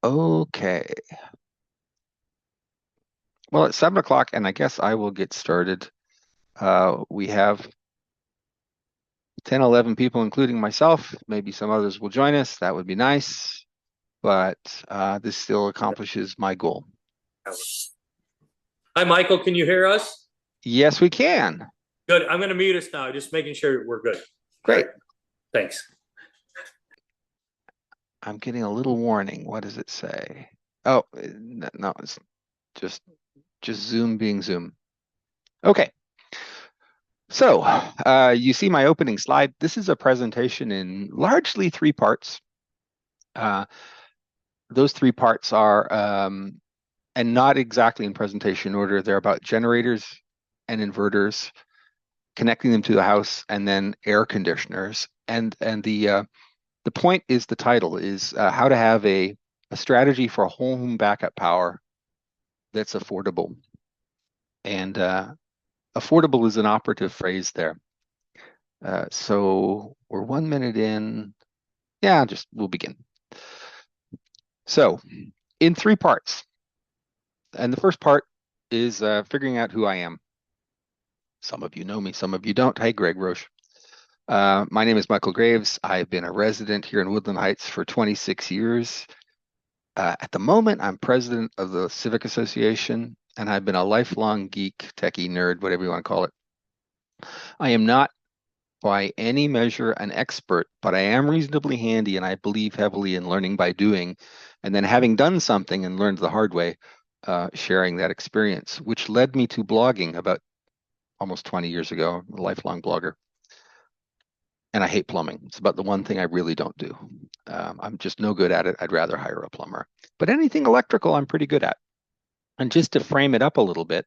Okay. Well, it's 7 o'clock, and I guess I will get started. We have 10, 11 people, including myself. Maybe some others will join us. That would be nice, but this still accomplishes my goal. Hi, Michael. Can you hear us? Yes, we can. Good. I'm going to mute us now, just making sure we're good. All right. Great. Thanks. I'm getting a little warning. What does it say? Oh, no, it's just Zoom being Zoom. Okay. So, you see my opening slide. This is a presentation in largely three parts. Those three parts are, and not exactly in presentation order, they're about generators and inverters, connecting them to the house, and then air conditioners. And the point is the title is how to have a strategy for home backup power that's affordable. And affordable is an operative phrase there. So we're 1 minute in. Yeah, just we'll begin. So in three parts. And the first part is figuring out who I am. Some of you know me, some of you don't. Hey, Greg Roche. My name is Michael Graves. I've been a resident here in Woodland Heights for 26 years. At the moment, I'm president of the Civic Association, and I've been a lifelong geek, techie, nerd, whatever you want to call it. I am not by any measure an expert, but I am reasonably handy, and I believe heavily in learning by doing, and then having done something and learned the hard way, sharing that experience, which led me to blogging about almost 20 years ago, a lifelong blogger. And I hate plumbing. It's about the one thing I really don't do. I'm just no good at it. I'd rather hire a plumber. But anything electrical, I'm pretty good at. And just to frame it up a little bit,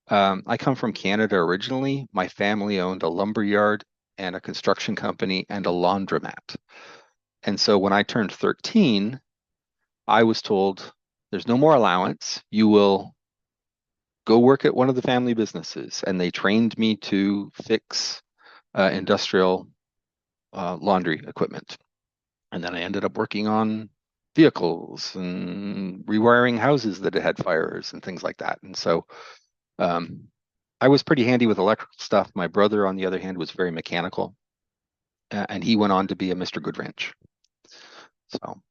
I come from Canada originally. My family owned a lumber yard and a construction company and a laundromat. And so when I turned 13, I was told there's no more allowance. You will go work at one of the family businesses. And they trained me to fix industrial laundry equipment. And then I ended up working on vehicles and rewiring houses that had fires and things like that. And so um, I was pretty handy with electrical stuff. My brother, on the other hand, was very mechanical, and he went on to be a Mr. Goodwrench. So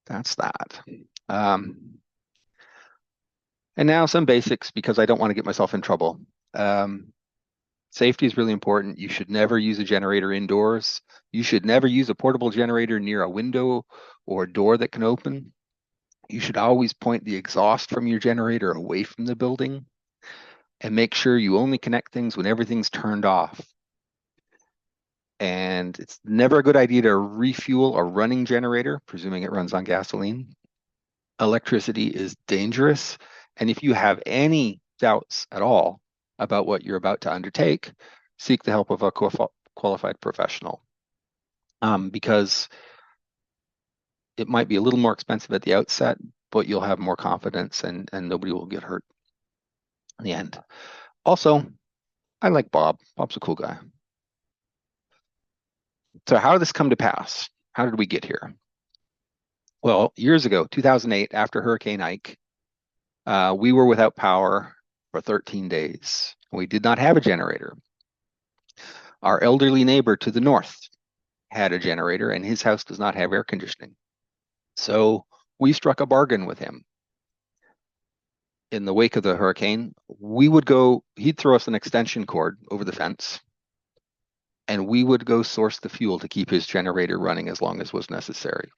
that's that. Um, and now some basics because I don't want to get myself in trouble. Um, Safety is really important. You should never use a generator indoors. You should never use a portable generator near a window or a door that can open. You should always point the exhaust from your generator away from the building and make sure you only connect things when everything's turned off. And it's never a good idea to refuel a running generator, presuming it runs on gasoline. Electricity is dangerous. And if you have any doubts at all about what you're about to undertake, seek the help of a qualified professional. Because it might be a little more expensive at the outset, but you'll have more confidence and nobody will get hurt in the end. Also, I like Bob. Bob's a cool guy. So how did this come to pass? How did we get here? Well, years ago, 2008, after Hurricane Ike, we were without power for 13 days. We did not have a generator. Our elderly neighbor to the north had a generator, and his house does not have air conditioning. So we struck a bargain with him. In the wake of the hurricane, he'd throw us an extension cord over the fence, and we would go source the fuel to keep his generator running as long as was necessary.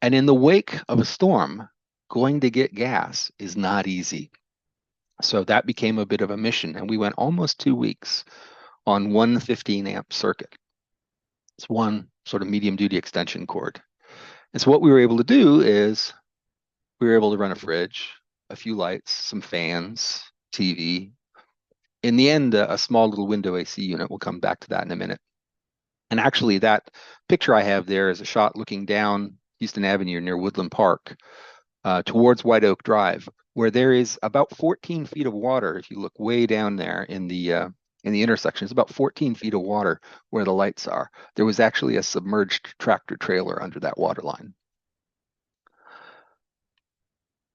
And in the wake of a storm, going to get gas is not easy. So that became a bit of a mission, and we went almost 2 weeks on one 15-amp circuit. It's one sort of medium-duty extension cord. And so what we were able to do is we were able to run a fridge, a few lights, some fans, TV. In the end, a small little window AC unit. We'll come back to that in a minute. And actually, that picture I have there is a shot looking down Houston Avenue near Woodland Park towards White Oak Drive, where there is about 14 feet of water. If you look way down there in the intersection, it's about 14 feet of water where the lights are. There was actually a submerged tractor trailer under that water line.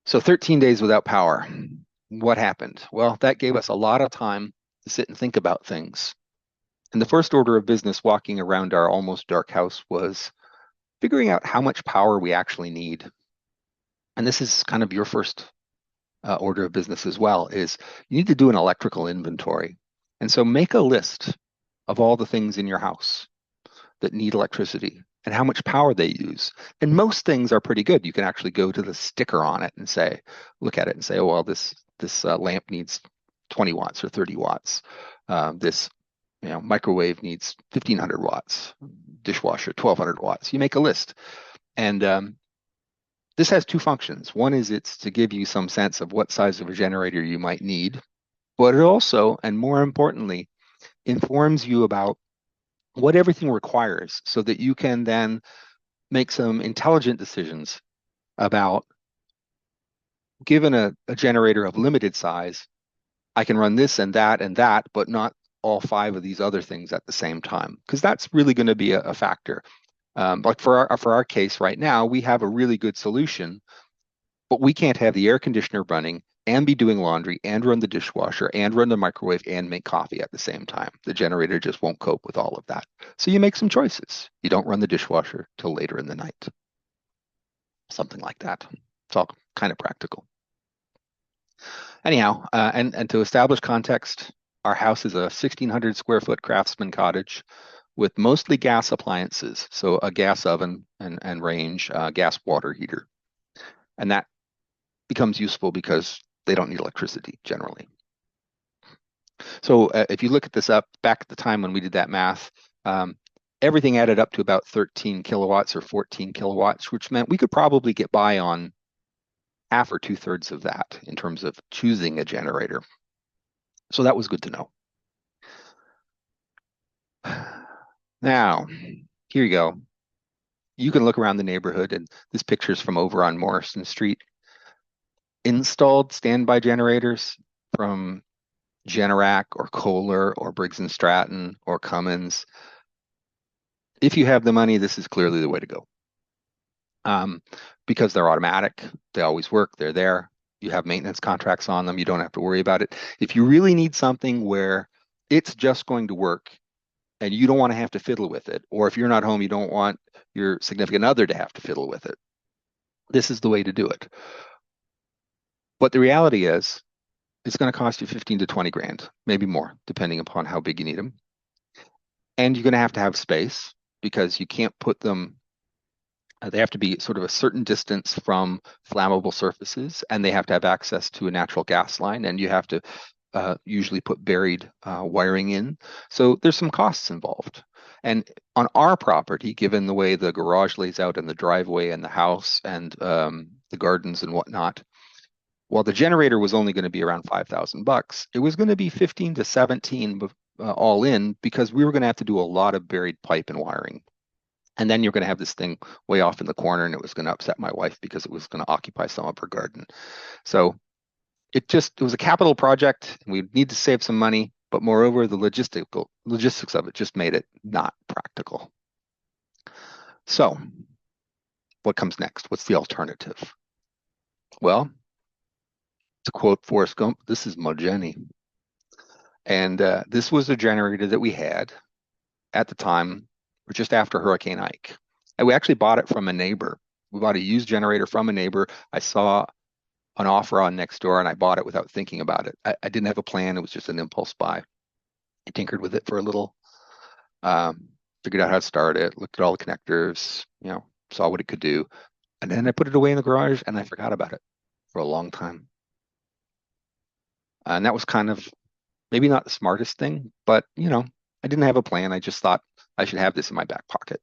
So 13 days without power. What happened? Well, that gave us a lot of time to sit and think about things. And the first order of business walking around our almost dark house was figuring out how much power we actually need. And this is kind of your first order of business as well, is you need to do an electrical inventory. And so make a list of all the things in your house that need electricity and how much power they use. And most things are pretty good. You can actually go to the sticker on it and say, look at it and say, oh, well, this lamp needs 20 watts or 30 watts. This microwave needs 1500 watts, dishwasher 1200 watts. You make a list. And this has two functions. One is it's to give you some sense of what size of a generator you might need, but it also, and more importantly, informs you about what everything requires so that you can then make some intelligent decisions about, given a generator of limited size, I can run this and that, but not all five of these other things at the same time, because that's really going to be a factor. Like for our case right now, we have a really good solution, but we can't have the air conditioner running and be doing laundry and run the dishwasher and run the microwave and make coffee at the same time. The generator just won't cope with all of that. So you make some choices. You don't run the dishwasher till later in the night. Something like that. It's all kind of practical. Anyhow, and to establish context, our house is a 1,600 square foot craftsman cottage with mostly gas appliances. So a gas oven and range, gas water heater. And that becomes useful because they don't need electricity generally. So if you look at this up back at the time when we did that math, everything added up to about 13 kilowatts or 14 kilowatts, which meant we could probably get by on half or two-thirds of that in terms of choosing a generator. So that was good to know. Now, here you go. You can look around the neighborhood, and this picture's from over on Morrison Street. Installed standby generators from Generac or Kohler or Briggs & Stratton or Cummins. If you have the money, this is clearly the way to go. Because they're automatic, they always work, they're there. You have maintenance contracts on them, you don't have to worry about it. If you really need something where it's just going to work and you don't want to have to fiddle with it, or if you're not home, you don't want your significant other to have to fiddle with it, this is the way to do it. But the reality is, it's going to cost you 15 to 20 grand, maybe more, depending upon how big you need them. And you're going to have space because you can't put them, they have to be sort of a certain distance from flammable surfaces, and they have to have access to a natural gas line, and you have to usually put buried wiring in. So there's some costs involved. And on our property, given the way the garage lays out and the driveway and the house and the gardens and whatnot, while the generator was only going to be around $5,000, it was going to be 15 to 17 all in, because we were going to have to do a lot of buried pipe and wiring. And then you're going to have this thing way off in the corner, and it was going to upset my wife because it was going to occupy some of her garden. So it was a capital project, and we need to save some money, but moreover, the logistics of it just made it not practical. So what comes next? What's the alternative? Well, to quote Forrest Gump, this is my Jenny. And this was a generator that we had at the time, or just after Hurricane Ike. And we actually bought it from a neighbor. We bought a used generator from a neighbor. I saw an offer on Nextdoor, and I bought it without thinking about it. I didn't have a plan. It was just an impulse buy. I tinkered with it for a little, figured out how to start it, looked at all the connectors, saw what it could do. And then I put it away in the garage, and I forgot about it for a long time. And that was kind of maybe not the smartest thing, but I didn't have a plan. I just thought I should have this in my back pocket.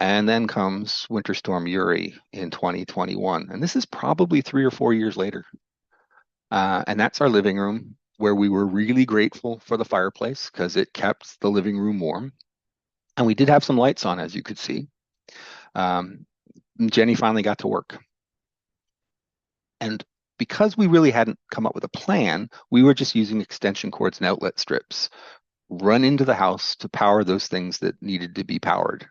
And then comes Winter Storm Uri in 2021. And this is probably 3 or 4 years later. And that's our living room, where we were really grateful for the fireplace because it kept the living room warm. And we did have some lights on, as you could see. Jenny finally got to work. And because we really hadn't come up with a plan, we were just using extension cords and outlet strips run into the house to power those things that needed to be powered.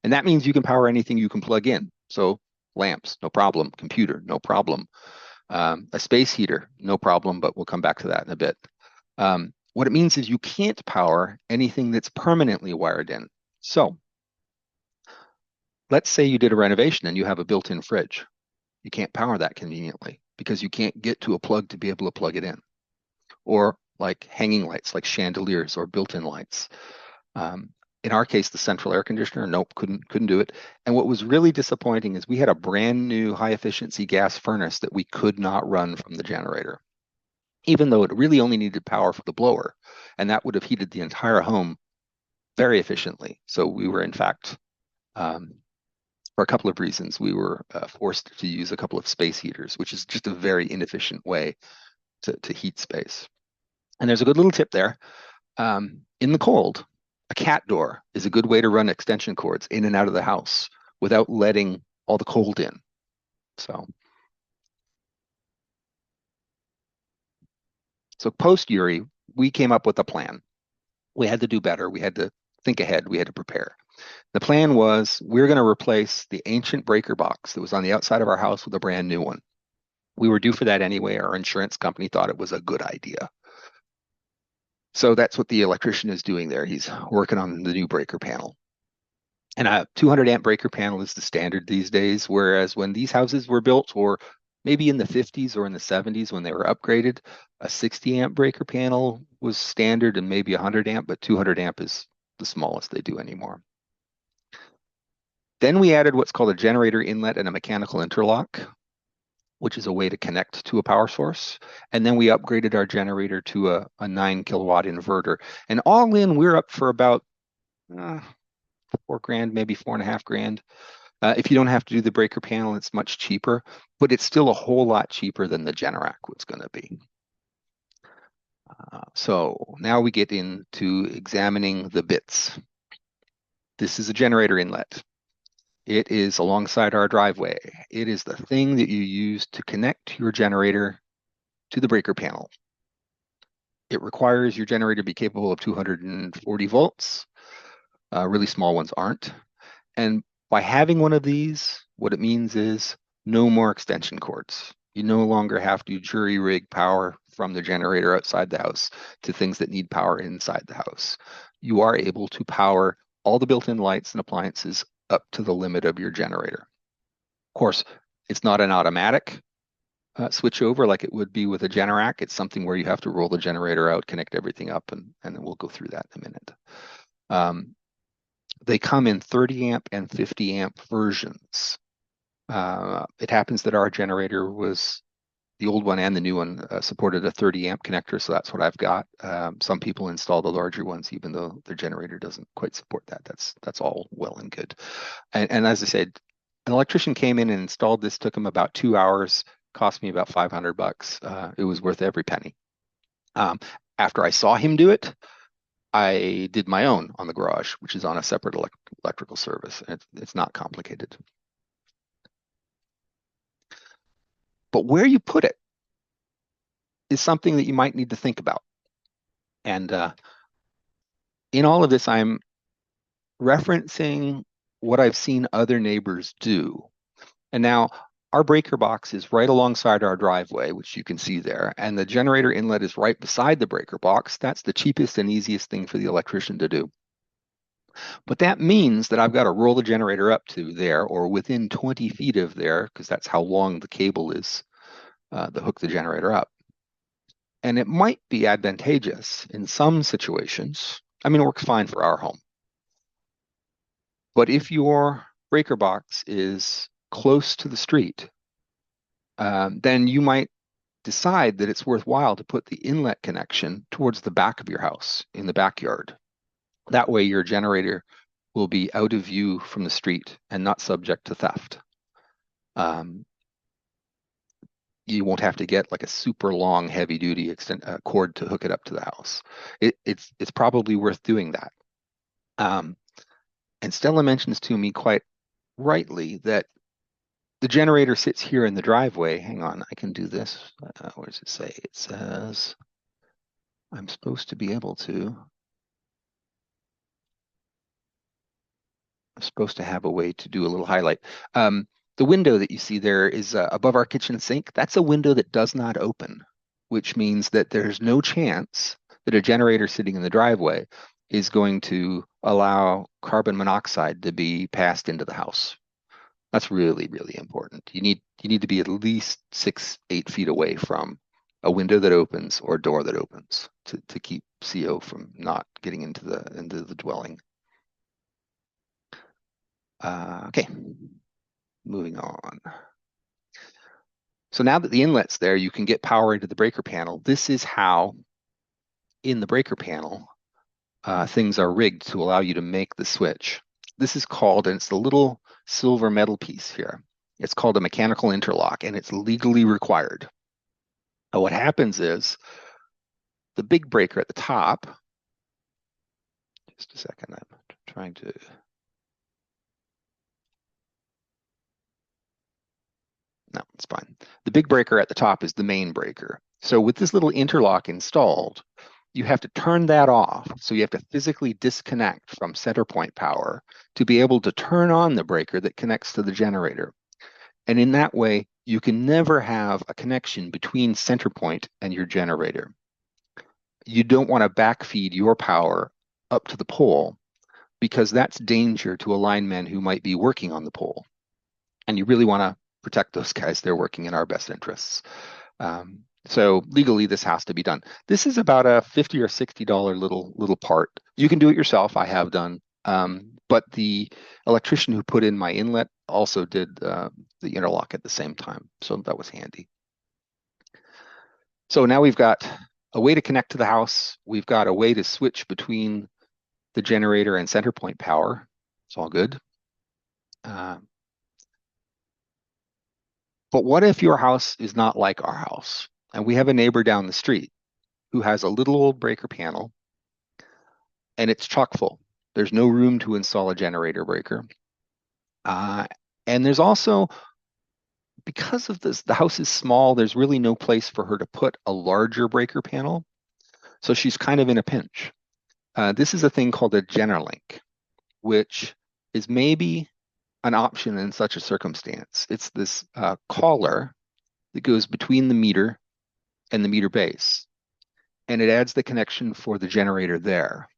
And that means you can power anything you can plug in. So Lamps, no problem. Computer, no problem. A space heater, no problem, but we'll come back to that in a bit. What it means is you can't power anything that's permanently wired in. So let's say you did a renovation and you have a built-in fridge. You can't power that conveniently because you can't get to a plug to be able to plug it in. Or like hanging lights, like chandeliers or built-in lights. In our case, the central air conditioner, nope, couldn't do it. And what was really disappointing is we had a brand new high efficiency gas furnace that we could not run from the generator, even though it really only needed power for the blower, and that would have heated the entire home very efficiently. So we were, in fact, for a couple of reasons, we were forced to use a couple of space heaters, which is just a very inefficient way to heat space. And there's a good little tip there. In the cold, a cat door is a good way to run extension cords in and out of the house without letting all the cold in. So post Uri, we came up with a plan. We had to do better. We had to think ahead. We had to prepare. The plan was we're going to replace the ancient breaker box that was on the outside of our house with a brand new one. We were due for that anyway. Our insurance company thought it was a good idea. So that's what the electrician is doing there. He's working on the new breaker panel. And a 200 amp breaker panel is the standard these days, whereas when these houses were built, or maybe in the 50s or in the 70s when they were upgraded, a 60 amp breaker panel was standard and maybe 100 amp, but 200 amp is the smallest they do anymore. Then we added what's called a generator inlet and a mechanical interlock, which is a way to connect to a power source. And then we upgraded our generator to a 9 kilowatt inverter. And all in, we're up for about $4,000, maybe $4,500. If you don't have to do the breaker panel, it's much cheaper, but it's still a whole lot cheaper than the Generac was going to be. So now we get into examining the bits. This is a generator inlet. It is alongside our driveway. It is the thing that you use to connect your generator to the breaker panel. It requires your generator to be capable of 240 volts. Really small ones aren't. And by having one of these, what it means is no more extension cords. You no longer have to jury rig power from the generator outside the house to things that need power inside the house. You are able to power all the built-in lights and appliances up to the limit of your generator. Of course, it's not an automatic switch over like it would be with a Generac. It's something where you have to roll the generator out, connect everything up, and then we'll go through that in a minute. They come in 30 amp and 50 amp versions. It happens that our generator was the old one and the new one supported a 30 amp connector, so that's what I've got. Some people install the larger ones, even though their generator doesn't quite support that. That's all well and good. And as I said, an electrician came in and installed this. Took him about 2 hours. Cost me about $500. It was worth every penny. After I saw him do it, I did my own on the garage, which is on a separate electrical service. It's not complicated. But where you put it is something that you might need to think about. And in all of this, I'm referencing what I've seen other neighbors do. And now our breaker box is right alongside our driveway, which you can see there, and the generator inlet is right beside the breaker box. That's the cheapest and easiest thing for the electrician to do. But that means that I've got to roll the generator up to there or within 20 feet of there, because that's how long the cable is to hook the generator up. And it might be advantageous in some situations. I mean, it works fine for our home. But if your breaker box is close to the street, then you might decide that it's worthwhile to put the inlet connection towards the back of your house in the backyard. That way your generator will be out of view from the street and not subject to theft. You won't have to get like a super long, heavy duty cord to hook it up to the house. It's probably worth doing that. And Stella mentions to me quite rightly that the generator sits here in the driveway. Hang on, I can do this. What does it say? It says I'm supposed to be able to. I'm supposed to have a way to do a little highlight. the window that you see there is above our kitchen sink. That's a window that does not open, which means that there's no chance that a generator sitting in the driveway is going to allow carbon monoxide to be passed into the house. That's really, really important. You need to be at least 6, 8 feet away from a window that opens or a door that opens to keep CO from not getting into the dwelling. Okay, moving on. So now that the inlet's there, you can get power into the breaker panel. This is how, in the breaker panel, things are rigged to allow you to make the switch. This is called, and it's the little silver metal piece here. It's called a mechanical interlock, and it's legally required. Now, what happens is the big breaker at the top, just a second, I'm trying to, no, it's fine. The big breaker at the top is the main breaker. So with this little interlock installed, you have to turn that off. So you have to physically disconnect from center point power to be able to turn on the breaker that connects to the generator. And in that way, you can never have a connection between center point and your generator. You don't want to backfeed your power up to the pole because that's danger to a lineman who might be working on the pole. And you really want to protect those guys. They're working in our best interests. So legally, this has to be done. This is about a $50 or $60 little part. You can do it yourself. I have done. But the electrician who put in my inlet also did the interlock at the same time. So that was handy. So now we've got a way to connect to the house. We've got a way to switch between the generator and center point power. It's all good. But what if your house is not like our house? And we have a neighbor down the street who has a little old breaker panel and it's chock full. There's no room to install a generator breaker. And there's also, because of this, the house is small, there's really no place for her to put a larger breaker panel. So she's kind of in a pinch. This is a thing called a Generlink, which is maybe an option in such a circumstance. It's this collar that goes between the meter and the meter base, and it adds the connection for the generator there.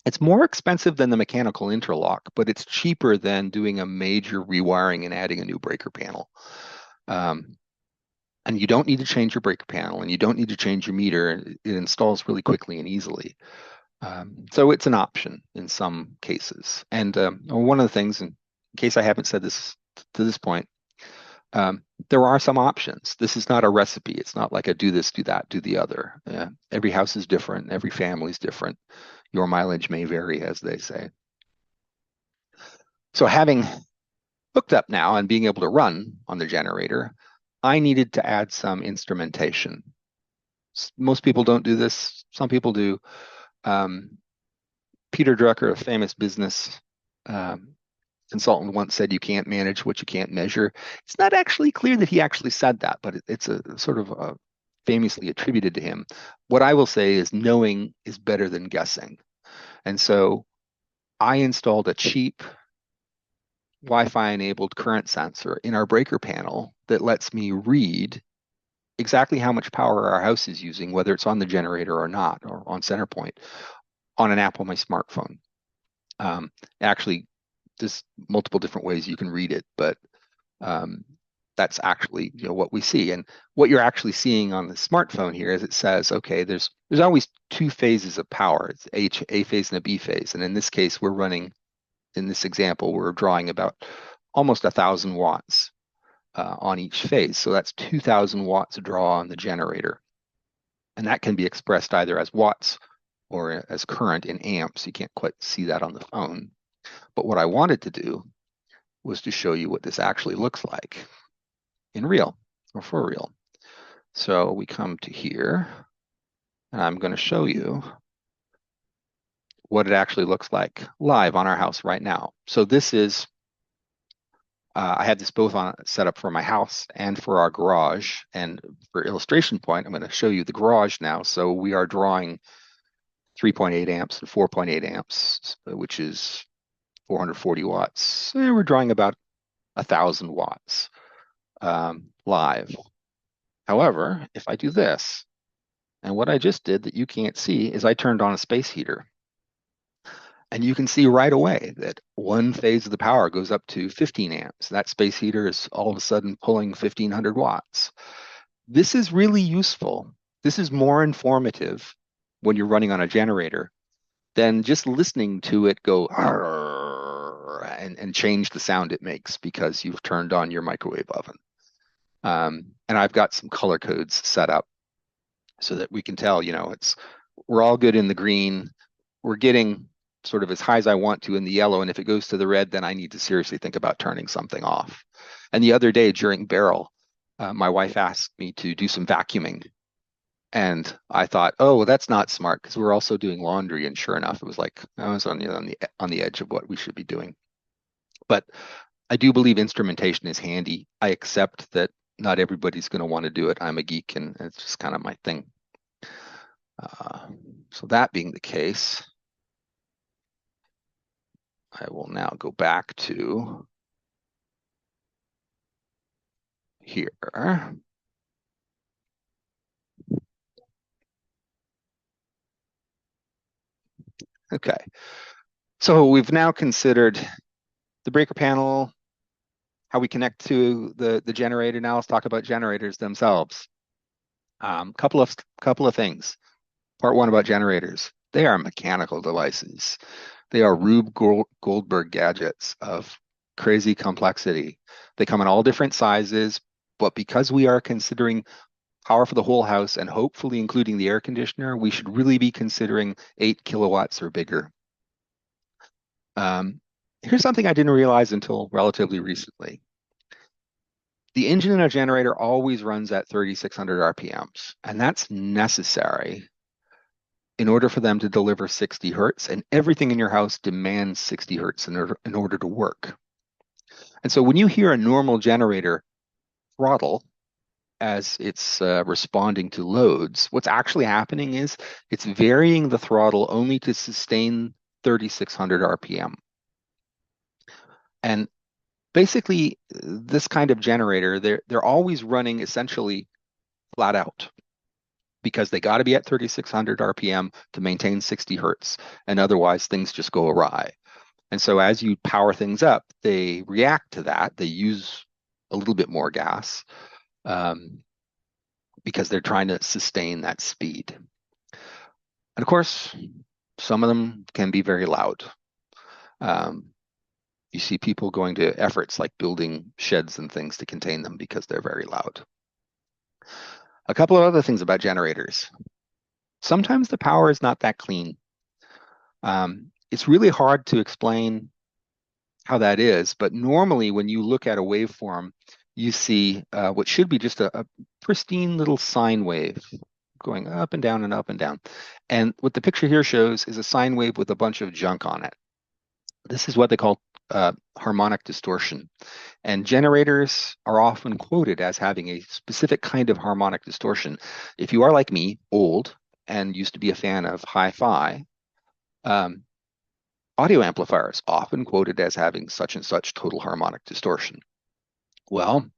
It's more expensive than the mechanical interlock, but it's cheaper than doing a major rewiring and adding a new breaker panel. And you don't need to change your breaker panel, and you don't need to change your meter. It installs really quickly and easily. So it's an option in some cases. And one of the things, in case I haven't said this to this point, there are some options. This is not a recipe. It's not like a do this, do that, do the other. Every house is different. Every family is different. Your mileage may vary, as they say. So having hooked up now and being able to run on the generator, I needed to add some instrumentation. Most people don't do this. Some people do. Peter Drucker, a famous business consultant, once said, "You can't manage what you can't measure." It's not actually clear that he actually said that, but it's a sort of famously attributed to him. What I will say is knowing is better than guessing. And so I installed a cheap Wi-Fi enabled current sensor in our breaker panel that lets me read exactly how much power our house is using, whether it's on the generator or not, or on center point, on an app on my smartphone. Actually, there's multiple different ways you can read it, but that's actually what we see. And what you're actually seeing on the smartphone here is it says, okay, there's always two phases of power. It's a phase and a B phase. And in this case, we're running, in this example, we're drawing about almost 1,000 watts on each phase. So that's 2,000 watts draw on the generator. And that can be expressed either as watts or as current in amps. You can't quite see that on the phone. But what I wanted to do was to show you what this actually looks like in real, or for real. So we come to here, and I'm going to show you what it actually looks like live on our house right now. So this is, I have this both on set up for my house and for our garage. And for illustration point, I'm going to show you the garage now. So we are drawing 3.8 amps and 4.8 amps, which is 440 watts. And we're drawing about 1,000 watts live. However, if I do this, and what I just did that you can't see is I turned on a space heater. And you can see right away that one phase of the power goes up to 15 amps. That space heater is all of a sudden pulling 1,500 watts. This is really useful. This is more informative when you're running on a generator than just listening to it go and change the sound it makes because you've turned on your microwave oven. And I've got some color codes set up so that we can tell, we're all good in the green. We're getting sort of as high as I want to in the yellow. And if it goes to the red, then I need to seriously think about turning something off. And the other day during Beryl, my wife asked me to do some vacuuming. And I thought, oh, well, that's not smart because we're also doing laundry. And sure enough, it was like I was on the edge of what we should be doing. But I do believe instrumentation is handy. I accept that not everybody's going to want to do it. I'm a geek, and it's just kind of my thing. So that being the case, I will now go back to here. Okay. So we've now considered the breaker panel, how we connect to the generator. Now let's talk about generators themselves. Couple of things. Part one about generators. They are mechanical devices. They are Rube Goldberg gadgets of crazy complexity. They come in all different sizes, but because we are considering power for the whole house and hopefully including the air conditioner, we should really be considering 8 kilowatts or bigger. Here's something I didn't realize until relatively recently. The engine in a generator always runs at 3,600 RPMs, and that's necessary in order for them to deliver 60 hertz, and everything in your house demands 60 hertz in order to work. And so when you hear a normal generator throttle as it's responding to loads, what's actually happening is it's varying the throttle only to sustain 3,600 RPM. And basically, this kind of generator, they're always running essentially flat out because they got to be at 3,600 RPM to maintain 60 hertz, and otherwise things just go awry. And so as you power things up, they react to that. They use a little bit more gas because they're trying to sustain that speed. And of course, some of them can be very loud. You see people going to efforts like building sheds and things to contain them because they're very loud. A couple of other things about generators. Sometimes the power is not that clean. It's really hard to explain how that is, but normally when you look at a waveform, you see what should be just a pristine little sine wave going up and down and up and down. And what the picture here shows is a sine wave with a bunch of junk on it. This is what they call harmonic distortion. And generators are often quoted as having a specific kind of harmonic distortion. If you are like me, old, and used to be a fan of hi-fi, audio amplifiers often quoted as having such and such total harmonic distortion. Well,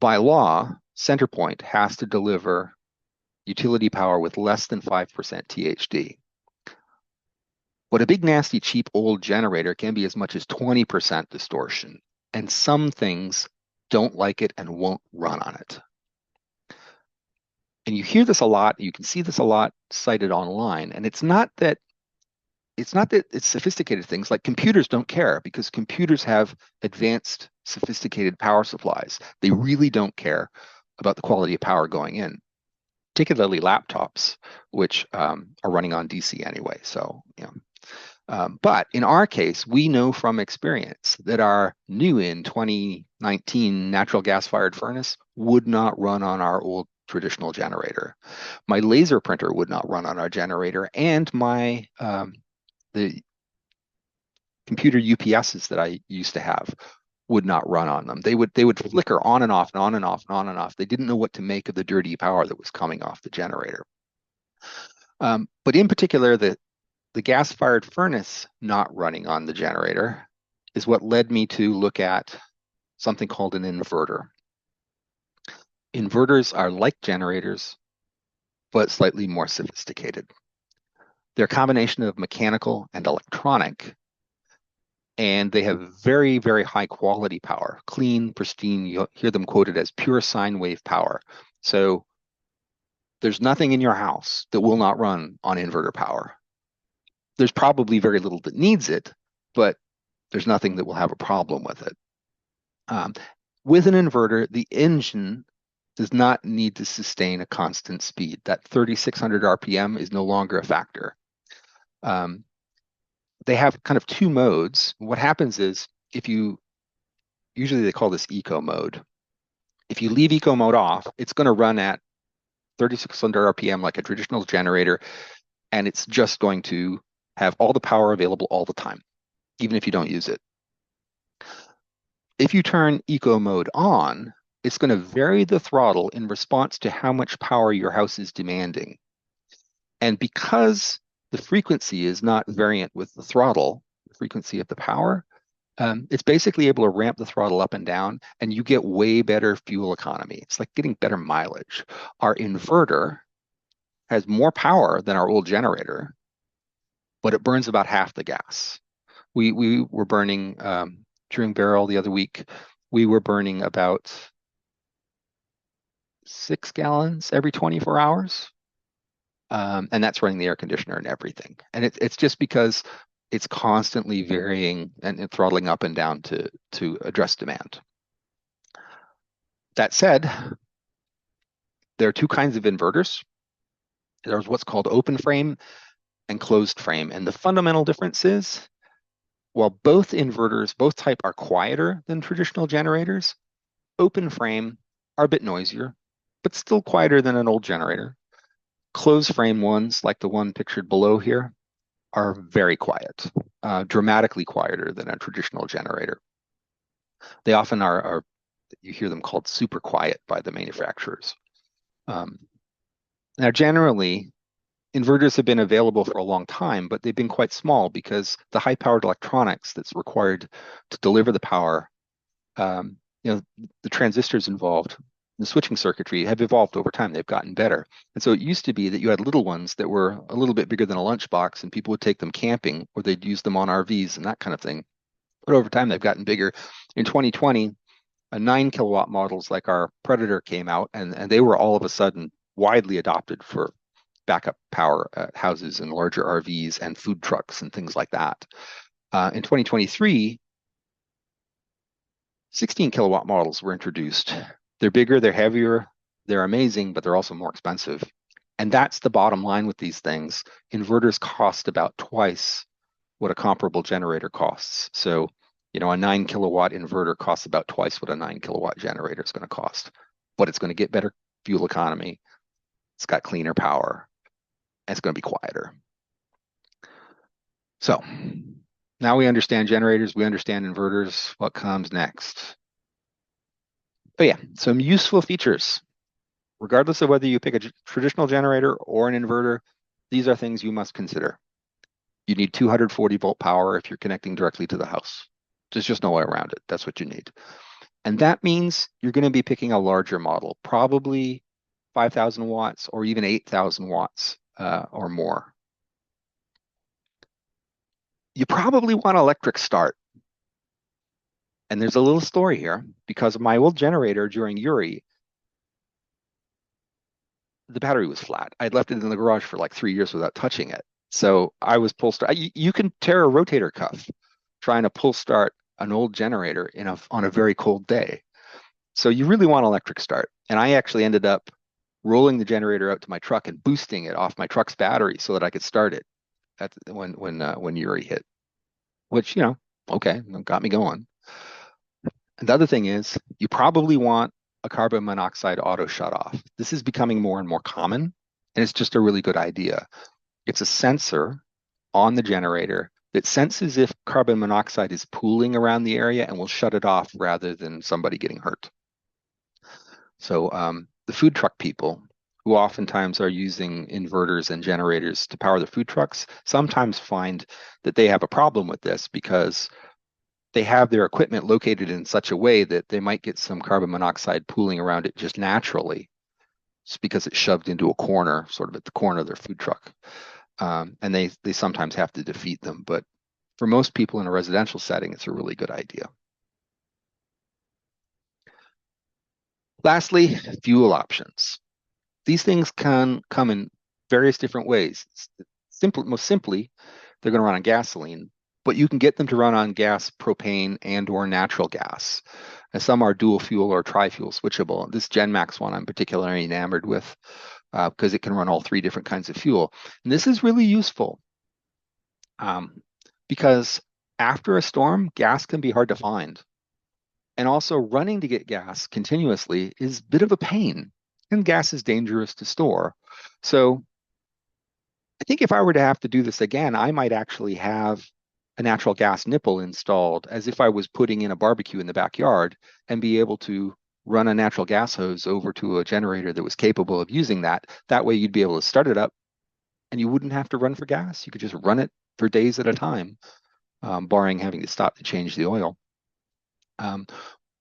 by law, Centerpoint has to deliver utility power with less than 5% THD. But a big, nasty, cheap old generator can be as much as 20% distortion, and some things don't like it and won't run on it. And you hear this a lot, you can see this a lot cited online, and it's not that it's sophisticated things like computers don't care because computers have advanced, sophisticated power supplies. They really don't care about the quality of power going in, particularly laptops, which are running on DC anyway. So, but in our case, we know from experience that our new in 2019 natural gas-fired furnace would not run on our old traditional generator. My laser printer would not run on our generator, and the computer UPSs that I used to have would not run on them. They would flicker on and off and on and off and on and off. They didn't know what to make of the dirty power that was coming off the generator. But in particular, the gas-fired furnace not running on the generator is what led me to look at something called an inverter. Inverters are like generators, but slightly more sophisticated. They're a combination of mechanical and electronic, and they have very, very high quality power, clean, pristine. You'll hear them quoted as pure sine wave power. So there's nothing in your house that will not run on inverter power. There's probably very little that needs it, but there's nothing that will have a problem with it. Um, with an inverter, the engine does not need to sustain a constant speed. That 3,600 RPM is no longer a factor. They have kind of two modes. What happens is usually they call this eco mode. If you leave eco mode off, it's going to run at 3,600 RPM like a traditional generator, and it's just going to have all the power available all the time, even if you don't use it. If you turn eco mode on, it's going to vary the throttle in response to how much power your house is demanding. And because the frequency is not variant with the throttle, the frequency of the power, it's basically able to ramp the throttle up and down, and you get way better fuel economy. It's like getting better mileage. Our inverter has more power than our old generator, but it burns about half the gas. We were burning during Beryl the other week. We were burning about 6 gallons every 24 hours. And that's running the air conditioner and everything. And it's just because it's constantly varying and throttling up and down to address demand. That said, there are two kinds of inverters. There's what's called open frame and closed frame. And the fundamental difference is, while both inverters, both type are quieter than traditional generators, open frame are a bit noisier, but still quieter than an old generator. Closed frame ones, like the one pictured below here, are very quiet, dramatically quieter than a traditional generator. They often are you hear them called super quiet by the manufacturers. Now, generally, inverters have been available for a long time, but they've been quite small because the high-powered electronics that's required to deliver the power, the transistors involved, the switching circuitry have evolved over time. They've gotten better. And so it used to be that you had little ones that were a little bit bigger than a lunchbox, and people would take them camping or they'd use them on RVs and that kind of thing. But over time, they've gotten bigger. In 2020, 9 kilowatt models like our Predator came out, and they were all of a sudden widely adopted for backup power at houses and larger RVs and food trucks and things like that. In 2023, 16 kilowatt models were introduced. They're bigger, they're heavier, they're amazing, but they're also more expensive. And that's the bottom line with these things. Inverters cost about twice what a comparable generator costs. So, a 9 kilowatt inverter costs about twice what a 9 kilowatt generator is going to cost, but it's going to get better fuel economy. It's got cleaner power, and it's going to be quieter. So now we understand generators, we understand inverters. What comes next? Oh yeah, some useful features. Regardless of whether you pick a traditional generator or an inverter, these are things you must consider. You need 240 volt power if you're connecting directly to the house. There's just no way around it. That's what you need. And that means you're going to be picking a larger model, probably 5,000 watts or even 8,000 watts or more. You probably want electric start. And there's a little story here. Because of my old generator during Uri, the battery was flat. I'd left it in the garage for like 3 years without touching it. So I was pull start. You can tear a rotator cuff trying to pull start an old generator on a very cold day. So you really want electric start. And I actually ended up rolling the generator out to my truck and boosting it off my truck's battery so that I could start it when Uri hit. Which, okay, got me going. And the other thing is, you probably want a carbon monoxide auto shut off. This is becoming more and more common, and it's just a really good idea. It's a sensor on the generator that senses if carbon monoxide is pooling around the area and will shut it off rather than somebody getting hurt. So the food truck people, who oftentimes are using inverters and generators to power their food trucks, sometimes find that they have a problem with this because they have their equipment located in such a way that they might get some carbon monoxide pooling around it just naturally, just because it's shoved into a corner, sort of at the corner of their food truck. And they sometimes have to defeat them. But for most people in a residential setting, it's a really good idea. Lastly, fuel options. These things can come in various different ways. Most simply, they're going to run on gasoline, but you can get them to run on gas, propane, and or natural gas. And some are dual fuel or tri-fuel switchable. This GenMax one I'm particularly enamored with because it can run all three different kinds of fuel. And this is really useful because after a storm, gas can be hard to find. And also running to get gas continuously is a bit of a pain, and gas is dangerous to store. So I think if I were to have to do this again, I might actually have a natural gas nipple installed as if I was putting in a barbecue in the backyard and be able to run a natural gas hose over to a generator that was capable of using that. That way you'd be able to start it up and you wouldn't have to run for gas. You could just run it for days at a time, barring having to stop to change the oil.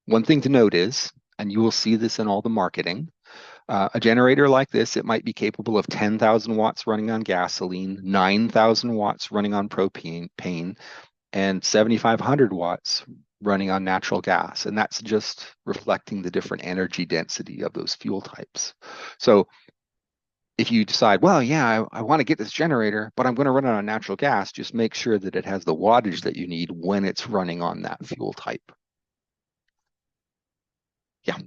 One thing to note is, and you will see this in all the marketing, a generator like this, it might be capable of 10,000 watts running on gasoline, 9,000 watts running on propane, and 7,500 watts running on natural gas. And that's just reflecting the different energy density of those fuel types. So if you decide, well, yeah, I want to get this generator, but I'm going to run it on natural gas, just make sure that it has the wattage that you need when it's running on that fuel type. Yeah.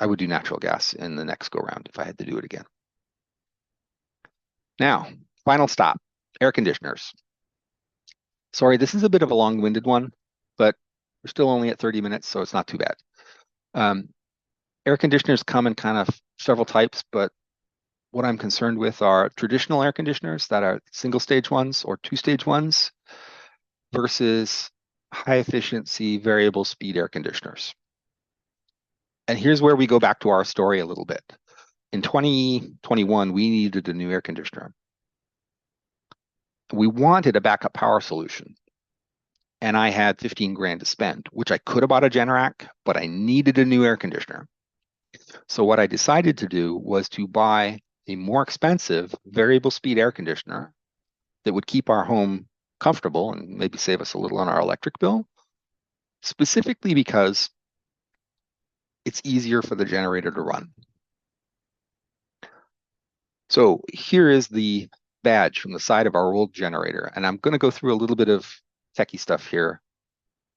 I would do natural gas in the next go round if I had to do it again. Now, final stop, air conditioners. Sorry, this is a bit of a long-winded one, but we're still only at 30 minutes, so it's not too bad. Air conditioners come in kind of several types, but what I'm concerned with are traditional air conditioners that are single-stage ones or two-stage ones versus high-efficiency variable speed air conditioners. And here's where we go back to our story a little bit. In 2021, we needed a new air conditioner. We wanted a backup power solution. And I had 15 grand to spend, which I could have bought a Generac, but I needed a new air conditioner. So what I decided to do was to buy a more expensive variable speed air conditioner that would keep our home comfortable and maybe save us a little on our electric bill, specifically because it's easier for the generator to run. So here is the badge from the side of our old generator. And I'm going to go through a little bit of techie stuff here.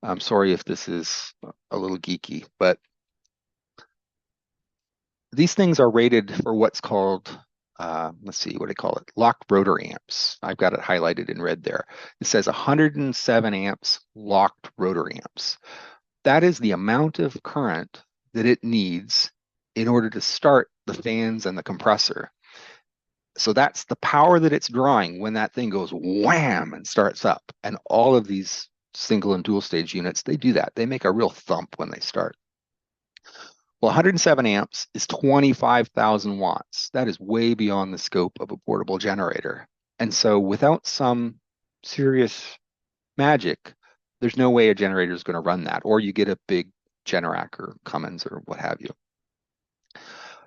I'm sorry if this is a little geeky, but these things are rated for what's called, let's see, what do they call it? Locked rotor amps. I've got it highlighted in red there. It says 107 amps locked rotor amps. That is the amount of current that it needs in order to start the fans and the compressor. So that's the power that it's drawing when that thing goes wham and starts up. And all of these single and dual stage units, they do that. They make a real thump when they start. Well, 107 amps is 25,000 watts. That is way beyond the scope of a portable generator. And so without some serious magic, there's no way a generator is going to run that, or you get a big Generac or Cummins or what have you.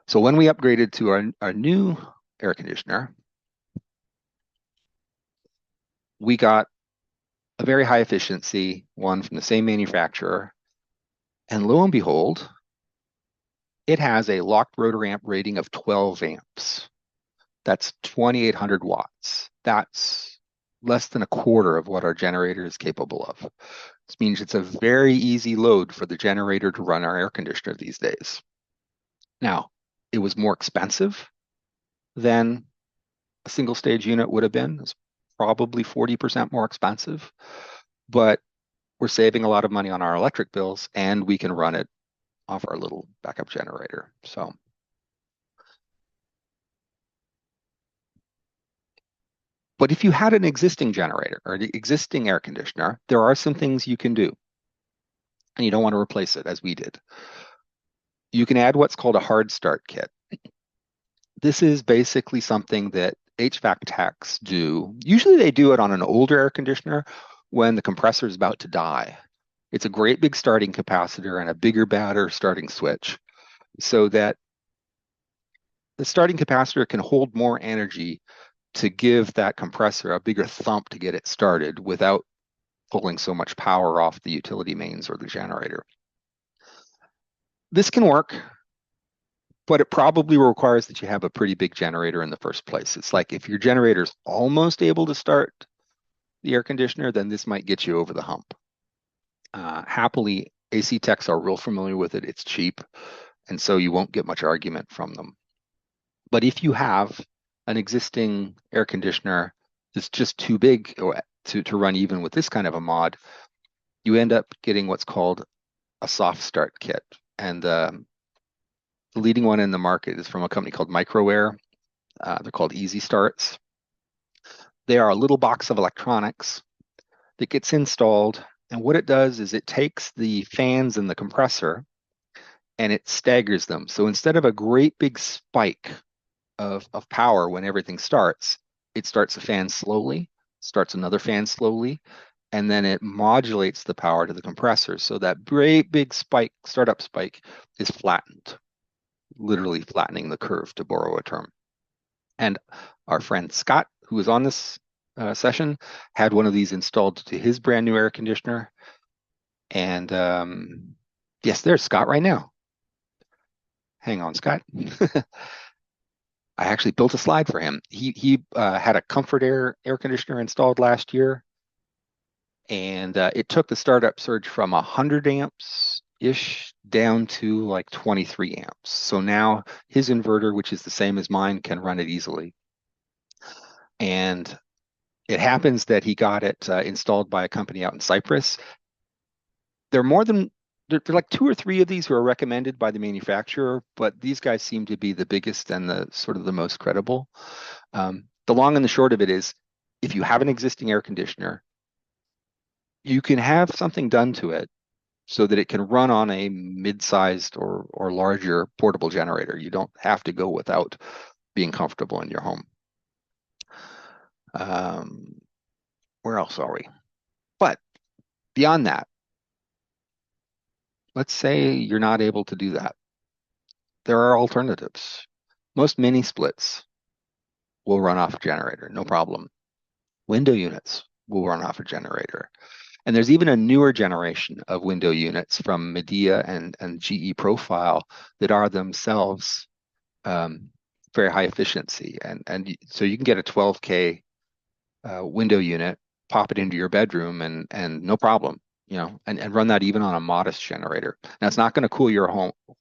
So when we upgraded to our new air conditioner, we got a very high efficiency one from the same manufacturer. And lo and behold, it has a locked rotor amp rating of 12 amps. That's 2,800 watts. That's less than a quarter of what our generator is capable of. This means it's a very easy load for the generator to run our air conditioner these days. Now, it was more expensive than a single stage unit would have been. It's probably 40% more expensive, but we're saving a lot of money on our electric bills and we can run it off our little backup generator. So but if you had an existing generator or the existing air conditioner, there are some things you can do. And you don't want to replace it as we did. You can add what's called a hard start kit. This is basically something that HVAC techs do. Usually they do it on an older air conditioner when the compressor is about to die. It's a great big starting capacitor and a bigger battery starting switch so that the starting capacitor can hold more energy to give that compressor a bigger thump to get it started without pulling so much power off the utility mains or the generator. This can work, but it probably requires that you have a pretty big generator in the first place. It's like if your generator's almost able to start the air conditioner, then this might get you over the hump. Happily, AC techs are real familiar with it. It's cheap, and so you won't get much argument from them. But if you have an existing air conditioner that's just too big to run even with this kind of a mod, you end up getting what's called a soft start kit. And the leading one in the market is from a company called Microair. They're called Easy Starts. They are a little box of electronics that gets installed. And what it does is it takes the fans and the compressor and it staggers them. So instead of a great big spike of power when everything starts, it starts a fan slowly, starts another fan slowly, and then it modulates the power to the compressor. So that great big spike, startup spike, is flattened, literally flattening the curve, to borrow a term. And our friend Scott, who was on this session, had one of these installed to his brand new air conditioner. And yes, there's Scott right now. Hang on, Scott. I actually built a slide for him. He had a Comfort Air conditioner installed last year, and it took the startup surge from 100 amps ish down to like 23 amps. So now his inverter, which is the same as mine, can run it easily. And it happens that he got it installed by a company out in Cyprus. There are more than there are like two or three of these who are recommended by the manufacturer, but these guys seem to be the biggest and the sort of the most credible. The long and the short of it is, if you have an existing air conditioner, you can have something done to it so that it can run on a mid-sized or larger portable generator. You don't have to go without being comfortable in your home. Where else are we? But beyond that, let's say you're not able to do that. There are alternatives. Most mini splits will run off a generator, no problem. Window units will run off a generator. And there's even a newer generation of window units from Medea and GE Profile that are themselves very high efficiency. And so you can get a 12K window unit, pop it into your bedroom and no problem, and run that even on a modest generator. Now, it's not going to cool your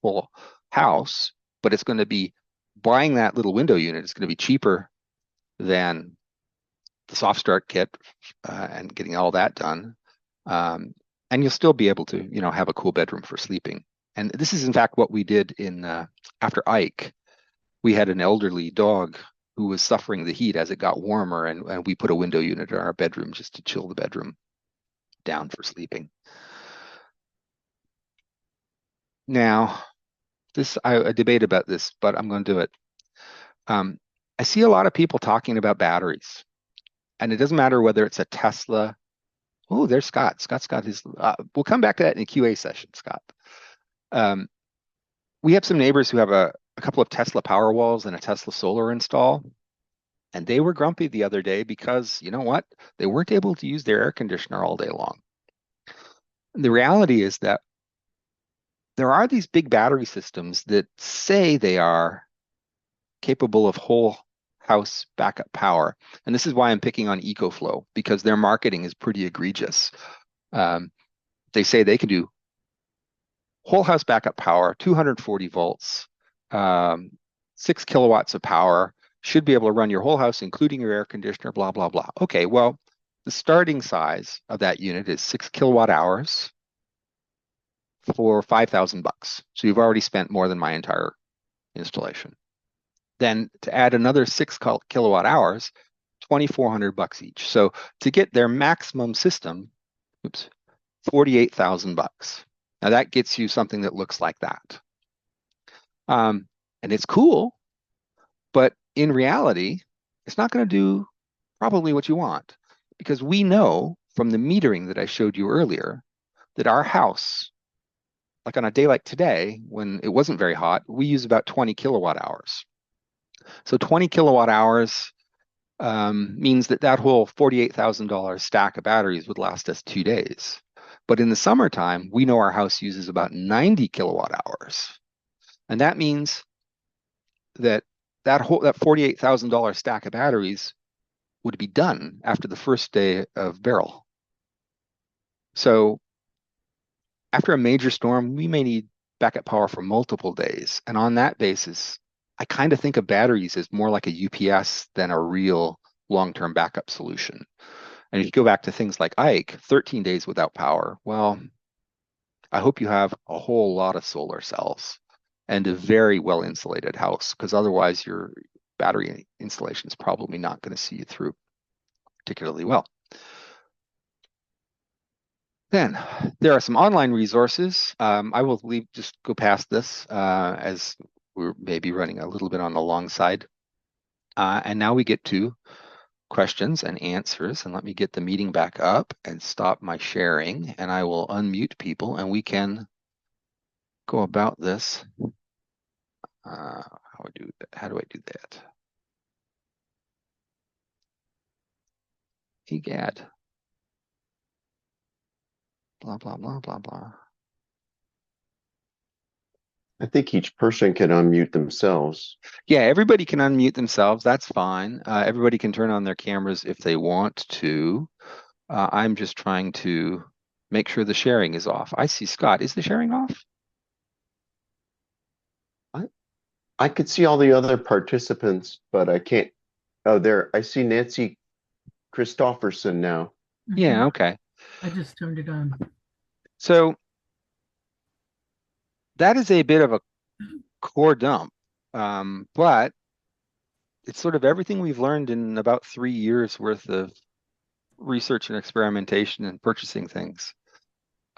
whole house, but it's going to be buying that little window unit is going to be cheaper than the soft start kit and getting all that done. And you'll still be able to, have a cool bedroom for sleeping. And this is in fact what we did in after Ike. We had an elderly dog who was suffering the heat as it got warmer, and we put a window unit in our bedroom just to chill the bedroom down for sleeping. Now, I debate about this, but I'm going to do it. I see a lot of people talking about batteries, and it doesn't matter whether it's a Tesla. Oh, there's Scott. Scott's got his. We'll come back to that in a QA session, Scott. We have some neighbors who have a couple of Tesla Powerwalls and a Tesla solar install, and they were grumpy the other day because, you know what? They weren't able to use their air conditioner all day long. And the reality is that there are these big battery systems that say they are capable of whole house backup power. And this is why I'm picking on EcoFlow, because their marketing is pretty egregious. They say they can do whole house backup power, 240 volts, 6 kilowatts of power, should be able to run your whole house, including your air conditioner, blah, blah, blah. Okay, well, the starting size of that unit is 6 kilowatt hours for $5,000. So you've already spent more than my entire installation. Then to add another 6 kilowatt hours, $2,400 each. So to get their maximum system, $48,000. Now that gets you something that looks like that. And it's cool, but in reality, it's not going to do probably what you want, because we know from the metering that I showed you earlier that our house, like on a day like today, when it wasn't very hot, we use about 20 kilowatt hours. So 20 kilowatt hours means that that whole $48,000 stack of batteries would last us 2 days. But in the summertime, we know our house uses about 90 kilowatt hours. And that means that that $48,000 stack of batteries would be done after the first day of Beryl. So after a major storm, we may need backup power for multiple days. And on that basis, I kind of think of batteries as more like a UPS than a real long-term backup solution. And if you go back to things like Ike, 13 days without power, well, I hope you have a whole lot of solar cells and a very well insulated house, because otherwise your battery installation is probably not going to see you through particularly well. Then there are some online resources. I will just go past this as we're maybe running a little bit on the long side. And now we get to questions and answers. And let me get the meeting back up and stop my sharing. And I will unmute people and we can go about this. How do I do that? Egad. Blah, blah, blah, blah, blah. I think each person can unmute themselves. Yeah, everybody can unmute themselves. That's fine. Everybody can turn on their cameras if they want to. I'm just trying to make sure the sharing is off. I see Scott. Is the sharing off? I could see all the other participants, but I can't. Oh, there. I see Nancy Christofferson now. Yeah, okay. I just turned it on. So that is a bit of a core dump, but it's sort of everything we've learned in about 3 years worth of research and experimentation and purchasing things.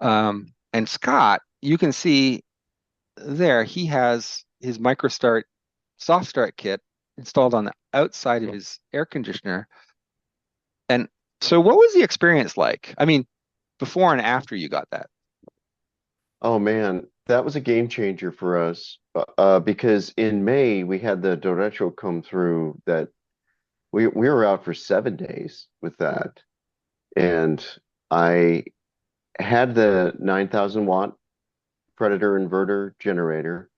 And Scott, you can see there, he has his MicroStart soft start kit installed on the outside of his air conditioner. And so what was the experience like? I mean, before and after you got that? Oh man, that was a game changer for us because in May we had the derecho come through that we were out for 7 days with that. And I had the 9,000 watt Predator inverter generator,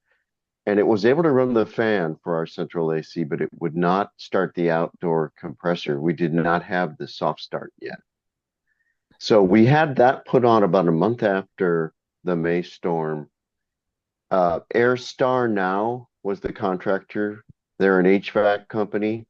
and it was able to run the fan for our central AC, but it would not start the outdoor compressor. We did not have the soft start yet. So we had that put on about a month after the May storm. Airstar Now was the contractor. They're an HVAC company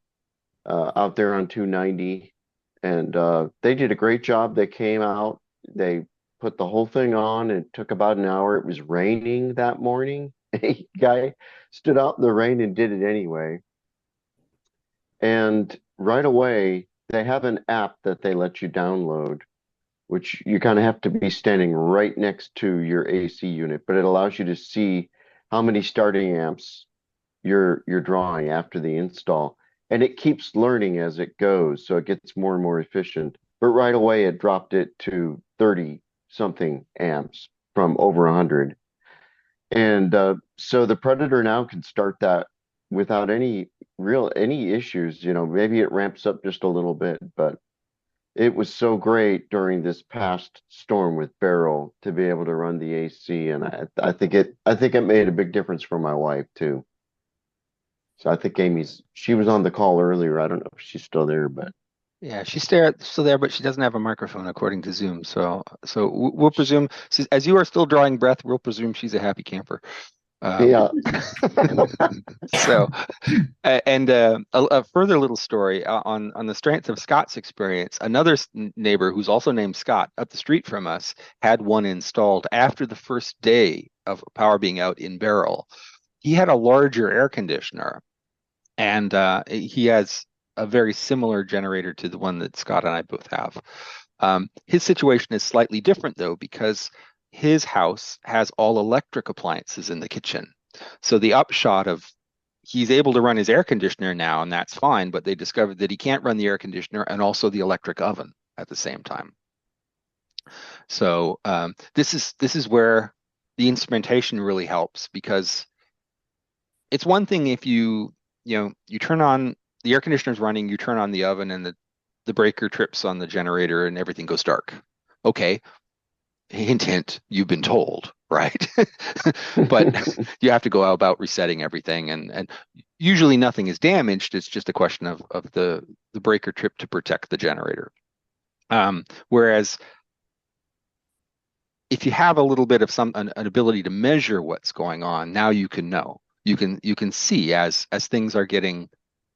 out there on 290, and they did a great job. They came out, they put the whole thing on. It took about an hour. It was raining that morning. A guy stood out in the rain and did it anyway. And right away, they have an app that they let you download, which you kind of have to be standing right next to your AC unit, but it allows you to see how many starting amps you're drawing after the install. And it keeps learning as it goes, so it gets more and more efficient. But right away, it dropped it to 30 something amps from over 100. And so the Predator now can start that without any issues. You know, maybe it ramps up just a little bit, but it was so great during this past storm with Beryl to be able to run the AC, and I think it made a big difference for my wife too. So I think she was on the call earlier. I don't know if she's still there, but Yeah, she's still there, but she doesn't have a microphone according to Zoom. So we'll presume, as you are still drawing breath, we'll presume she's a happy camper. yeah. So, and a further little story on the strength of Scott's experience. Another neighbor who's also named Scott up the street from us had one installed after the first day of power being out in Beryl. He had a larger air conditioner, and he has a very similar generator to the one that Scott and I both have. His situation is slightly different though, because his house has all electric appliances in the kitchen. So the upshot of he's able to run his air conditioner now, and that's fine, but they discovered that he can't run the air conditioner and also the electric oven at the same time. So this is where the instrumentation really helps, because it's one thing if you turn on the air conditioner's running, you turn on the oven, and the breaker trips on the generator and everything goes dark. Okay, hint, hint, you've been told, right? But you have to go about resetting everything, and usually nothing is damaged. It's just a question of the breaker trip to protect the generator. Whereas if you have a little bit of an ability to measure what's going on, now you can know. You can see as things are getting,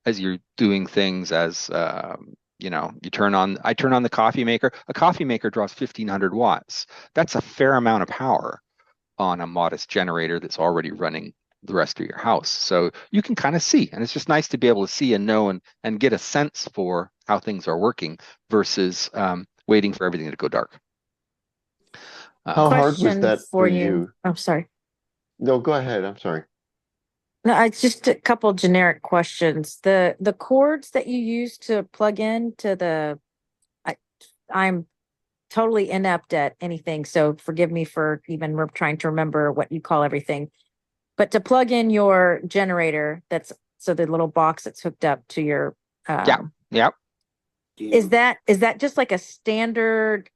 as you're doing things, as I turn on the coffee maker. A coffee maker draws 1500 watts. That's a fair amount of power on a modest generator that's already running the rest of your house. So you can kind of see, and it's just nice to be able to see and know and get a sense for how things are working versus waiting for everything to go dark. How hard was Question that for for you. you? I'm sorry. No, go ahead. I'm sorry. No, it's just a couple generic questions. The cords that you use to plug in to I'm totally inept at anything, so forgive me for even trying to remember what you call everything. But to plug in your generator, that's so the little box that's hooked up to your Yeah. is that just like a standard,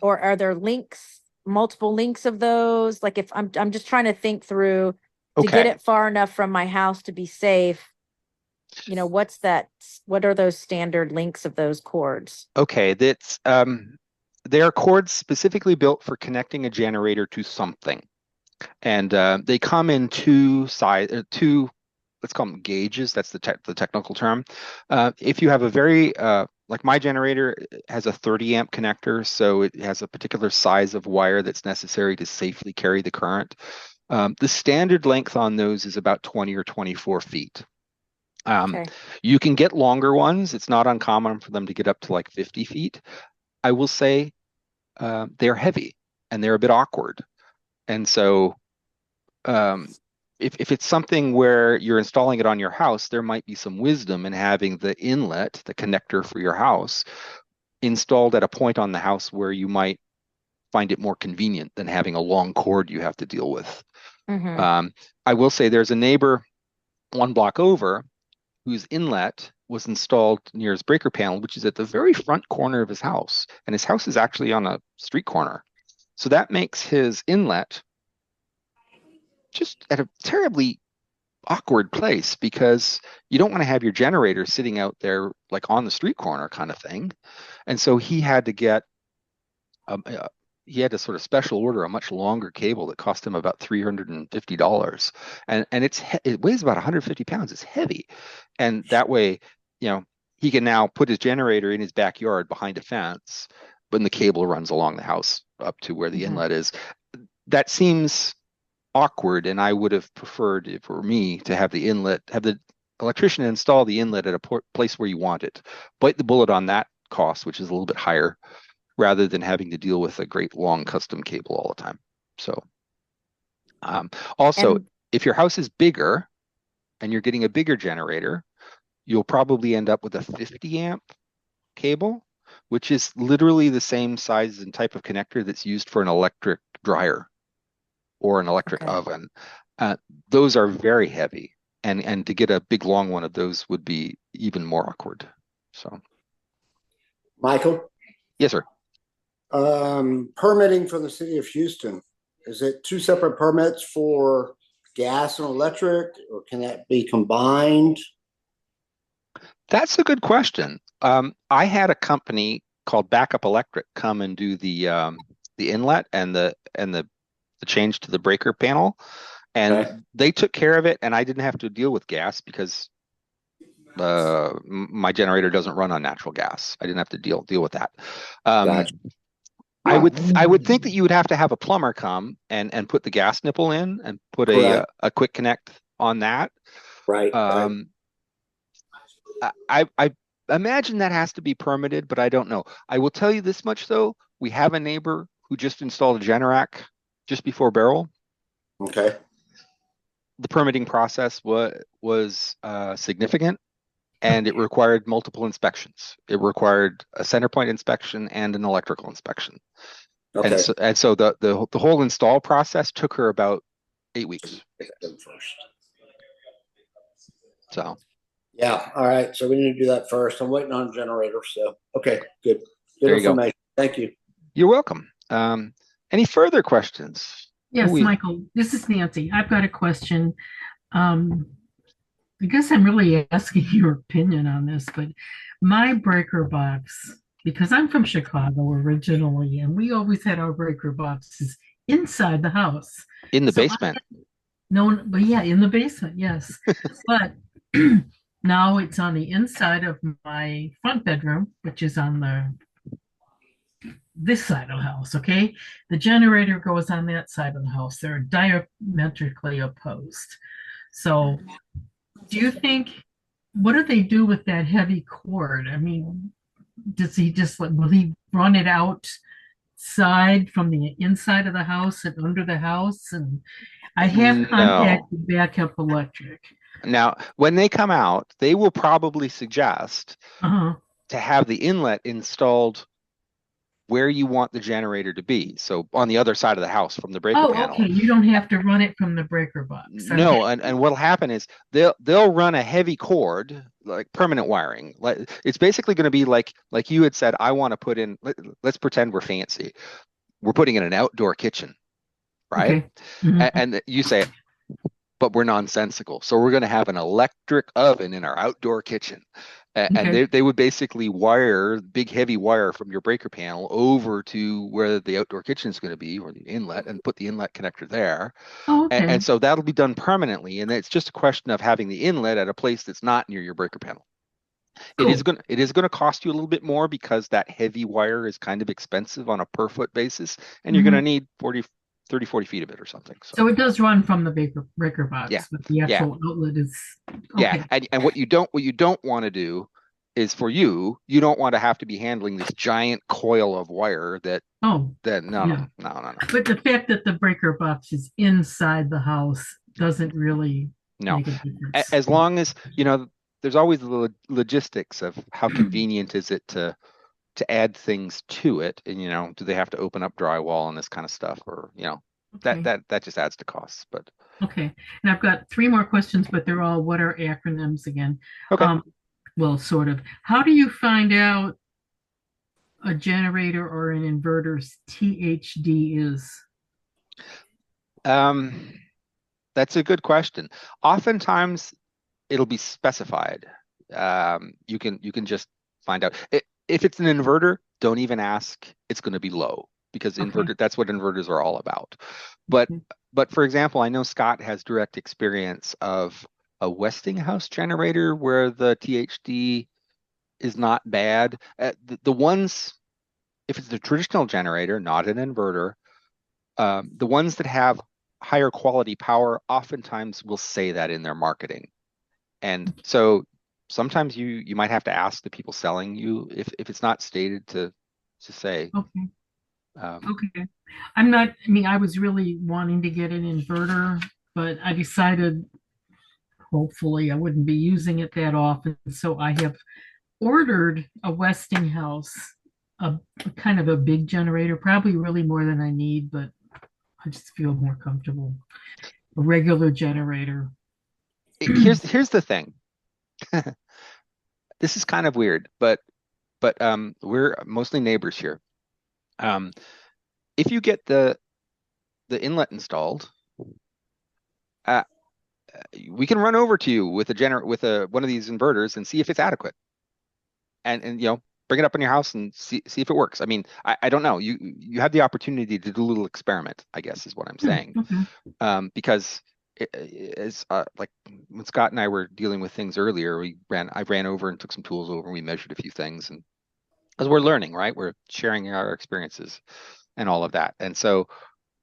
or are there multiple links of those? Like, if I'm just trying to think through to get Okay. it far enough from my house to be safe, what are those standard links of those cords? Okay. They are cords specifically built for connecting a generator to something, and they come in two. Let's call them gauges. That's the technical term. If you have a very like my generator has a 30 amp connector, so it has a particular size of wire that's necessary to safely carry the current. The standard length on those is about 20 or 24 feet. Okay. You can get longer ones. It's not uncommon for them to get up to like 50 feet. I will say they're heavy and they're a bit awkward. And so um, if it's something where you're installing it on your house, there might be some wisdom in having the inlet, the connector for your house, installed at a point on the house where you might find it more convenient than having a long cord you have to deal with. Mm-hmm. I will say there's a neighbor one block over whose inlet was installed near his breaker panel, which is at the very front corner of his house. And his house is actually on a street corner. So that makes his inlet just at a terribly awkward place, because you don't want to have your generator sitting out there like on the street corner kind of thing. And so he had to sort of special order a much longer cable that cost him about $350. And it weighs about 150 pounds. It's heavy. And that way, he can now put his generator in his backyard behind a fence, but the cable runs along the house up to where the inlet is. That seems awkward, and I would have preferred, for me, to have the electrician install the inlet at a place where you want it. Bite the bullet on that cost, which is a little bit higher, rather than having to deal with a great long custom cable all the time. So also, if your house is bigger and you're getting a bigger generator, you'll probably end up with a 50 amp cable, which is literally the same size and type of connector that's used for an electric dryer or an electric oven. Those are very heavy, and to get a big long one of those would be even more awkward. So, Michael? Yes, sir. Permitting from the city of Houston, is it two separate permits for gas and electric, or can that be combined? That's a good question. I had a company called Backup Electric come and do the inlet and the change to the breaker panel, and they took care of it, and I didn't have to deal with gas because my generator doesn't run on natural gas. I didn't have to deal with that. Gotcha. I would think that you would have to have a plumber come and put the gas nipple in and put a quick connect on that. Right. I imagine that has to be permitted, but I don't know. I will tell you this much though: we have a neighbor who just installed a Generac just before Beryl. Okay. The permitting process was significant, and it required multiple inspections. It required a center point inspection and an electrical inspection. Okay. And so the whole install process took her about 8 weeks. First. So Yeah. All right. So we need to do that first. I'm waiting on a generator. So okay, good. Good there you go. information. Thank you. You're welcome. Any further questions? Yes, We- Michael, this is Nancy. I've got a question. I guess I'm really asking your opinion on this, but my breaker box, because I'm from Chicago originally, and we always had our breaker boxes inside the house. In the So basement. No, but yeah, in the basement, yes. But now it's on the inside of my front bedroom, which is on this side of the house, okay? The generator goes on that side of the house. They're diametrically opposed. So do you think, what do they do with that heavy cord? I mean, does he just, will he run it outside from the inside of the house and under the house? And I have No. contacted backup electric. Now, when they come out, they will probably suggest Uh-huh. to have the inlet installed where you want the generator to be. So on the other side of the house from the breaker Oh, panel. okay. You don't have to run it from the breaker box. No, Okay. and what'll happen is they'll run a heavy cord, like permanent wiring. Like it's basically going to be like you had said, I want to put in, let's pretend we're fancy. We're putting in an outdoor kitchen, right? Okay. Mhm. And you say, but we're nonsensical. So we're going to have an electric oven in our outdoor kitchen. And Okay. they would basically wire big heavy wire from your breaker panel over to where the outdoor kitchen is going to be, or the inlet, and put the inlet connector there. Oh, okay. And so that'll be done permanently. And it's just a question of having the inlet at a place that's not near your breaker panel. Cool. It is going to cost you a little bit more because that heavy wire is kind of expensive on a per foot basis, and you're going to need 30, 40 feet of it or something. So it does run from the breaker box, Yeah. but the actual outlet is Yeah, and what you don't want to do is you don't want to have to be handling this giant coil of wire that no. But the fact that the breaker box is inside the house doesn't really make a difference. As long as there's always the logistics of how convenient is it to add things to it, and do they have to open up drywall and this kind of stuff, or Okay. that just adds to costs. But Okay, and I've got 3 more questions, but they're all, what are acronyms again? Okay. Well, sort of. How do you find out a generator or an inverter's THD is? That's a good question. Oftentimes it'll be specified. You can just find out. If it's an inverter, don't even ask. It's going to be low, because that's what inverters are all about. But for example, I know Scott has direct experience of a Westinghouse generator where the THD is not bad. The ones, if it's a traditional generator, not an inverter, the ones that have higher quality power oftentimes will say that in their marketing. And so sometimes you might have to ask the people selling you if it's not stated to say. Okay. Okay. I was really wanting to get an inverter, but I decided hopefully I wouldn't be using it that often. So I have ordered a Westinghouse, a kind of a big generator, probably really more than I need, but I just feel more comfortable. A regular generator. Here's the thing. This is kind of weird, but we're mostly neighbors here. If you get the inlet installed, we can run over to you with one of these inverters and see if it's adequate, and bring it up in your house and see if it works. I mean, I don't know. You have the opportunity to do a little experiment, I guess is what I'm saying. Okay. Because it's like when Scott and I were dealing with things earlier, I ran over and took some tools over and we measured a few things, and because we're learning, right? We're sharing our experiences and all of that. And so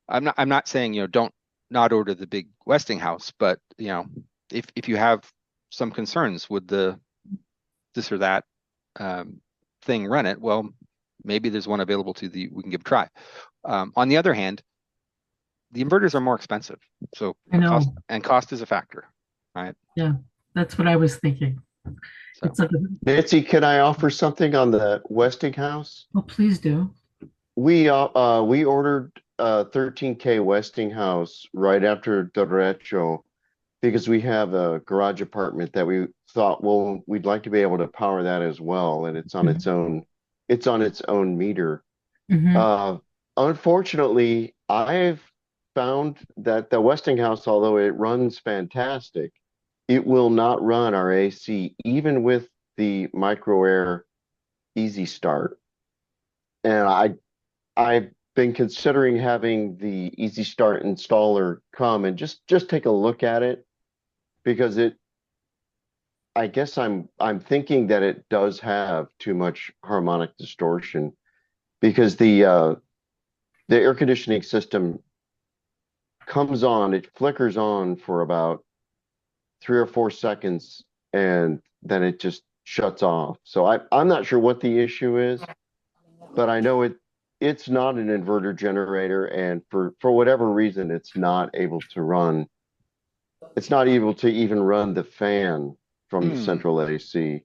I'm not saying, don't not order the big Westinghouse, but if you have some concerns with this or that thing run it, well, maybe there's one available we can give a try. On the other hand, the inverters are more expensive, so I know. cost is a factor, right? Yeah, that's what I was thinking. So It's like, Nancy, can I offer something on the Westinghouse? oh, please do. We ordered a 13K Westinghouse right after derecho because we have a garage apartment that we thought, well, we'd like to be able to power that as well, and it's on its own meter. Mhm. Unfortunately, I've found that the Westinghouse, although it runs fantastic, it will not run our AC even with the micro air easy start. And I've been considering having the easy start installer come and just take a look at it because I guess I'm thinking that it does have too much harmonic distortion because the air conditioning system comes on, it flickers on for about 3 or 4 seconds, and then it just shuts off. So I'm not sure what the issue is, but I know it's not an inverter generator, and for whatever reason, it's not able to run. It's not able to even run the fan from the central AC,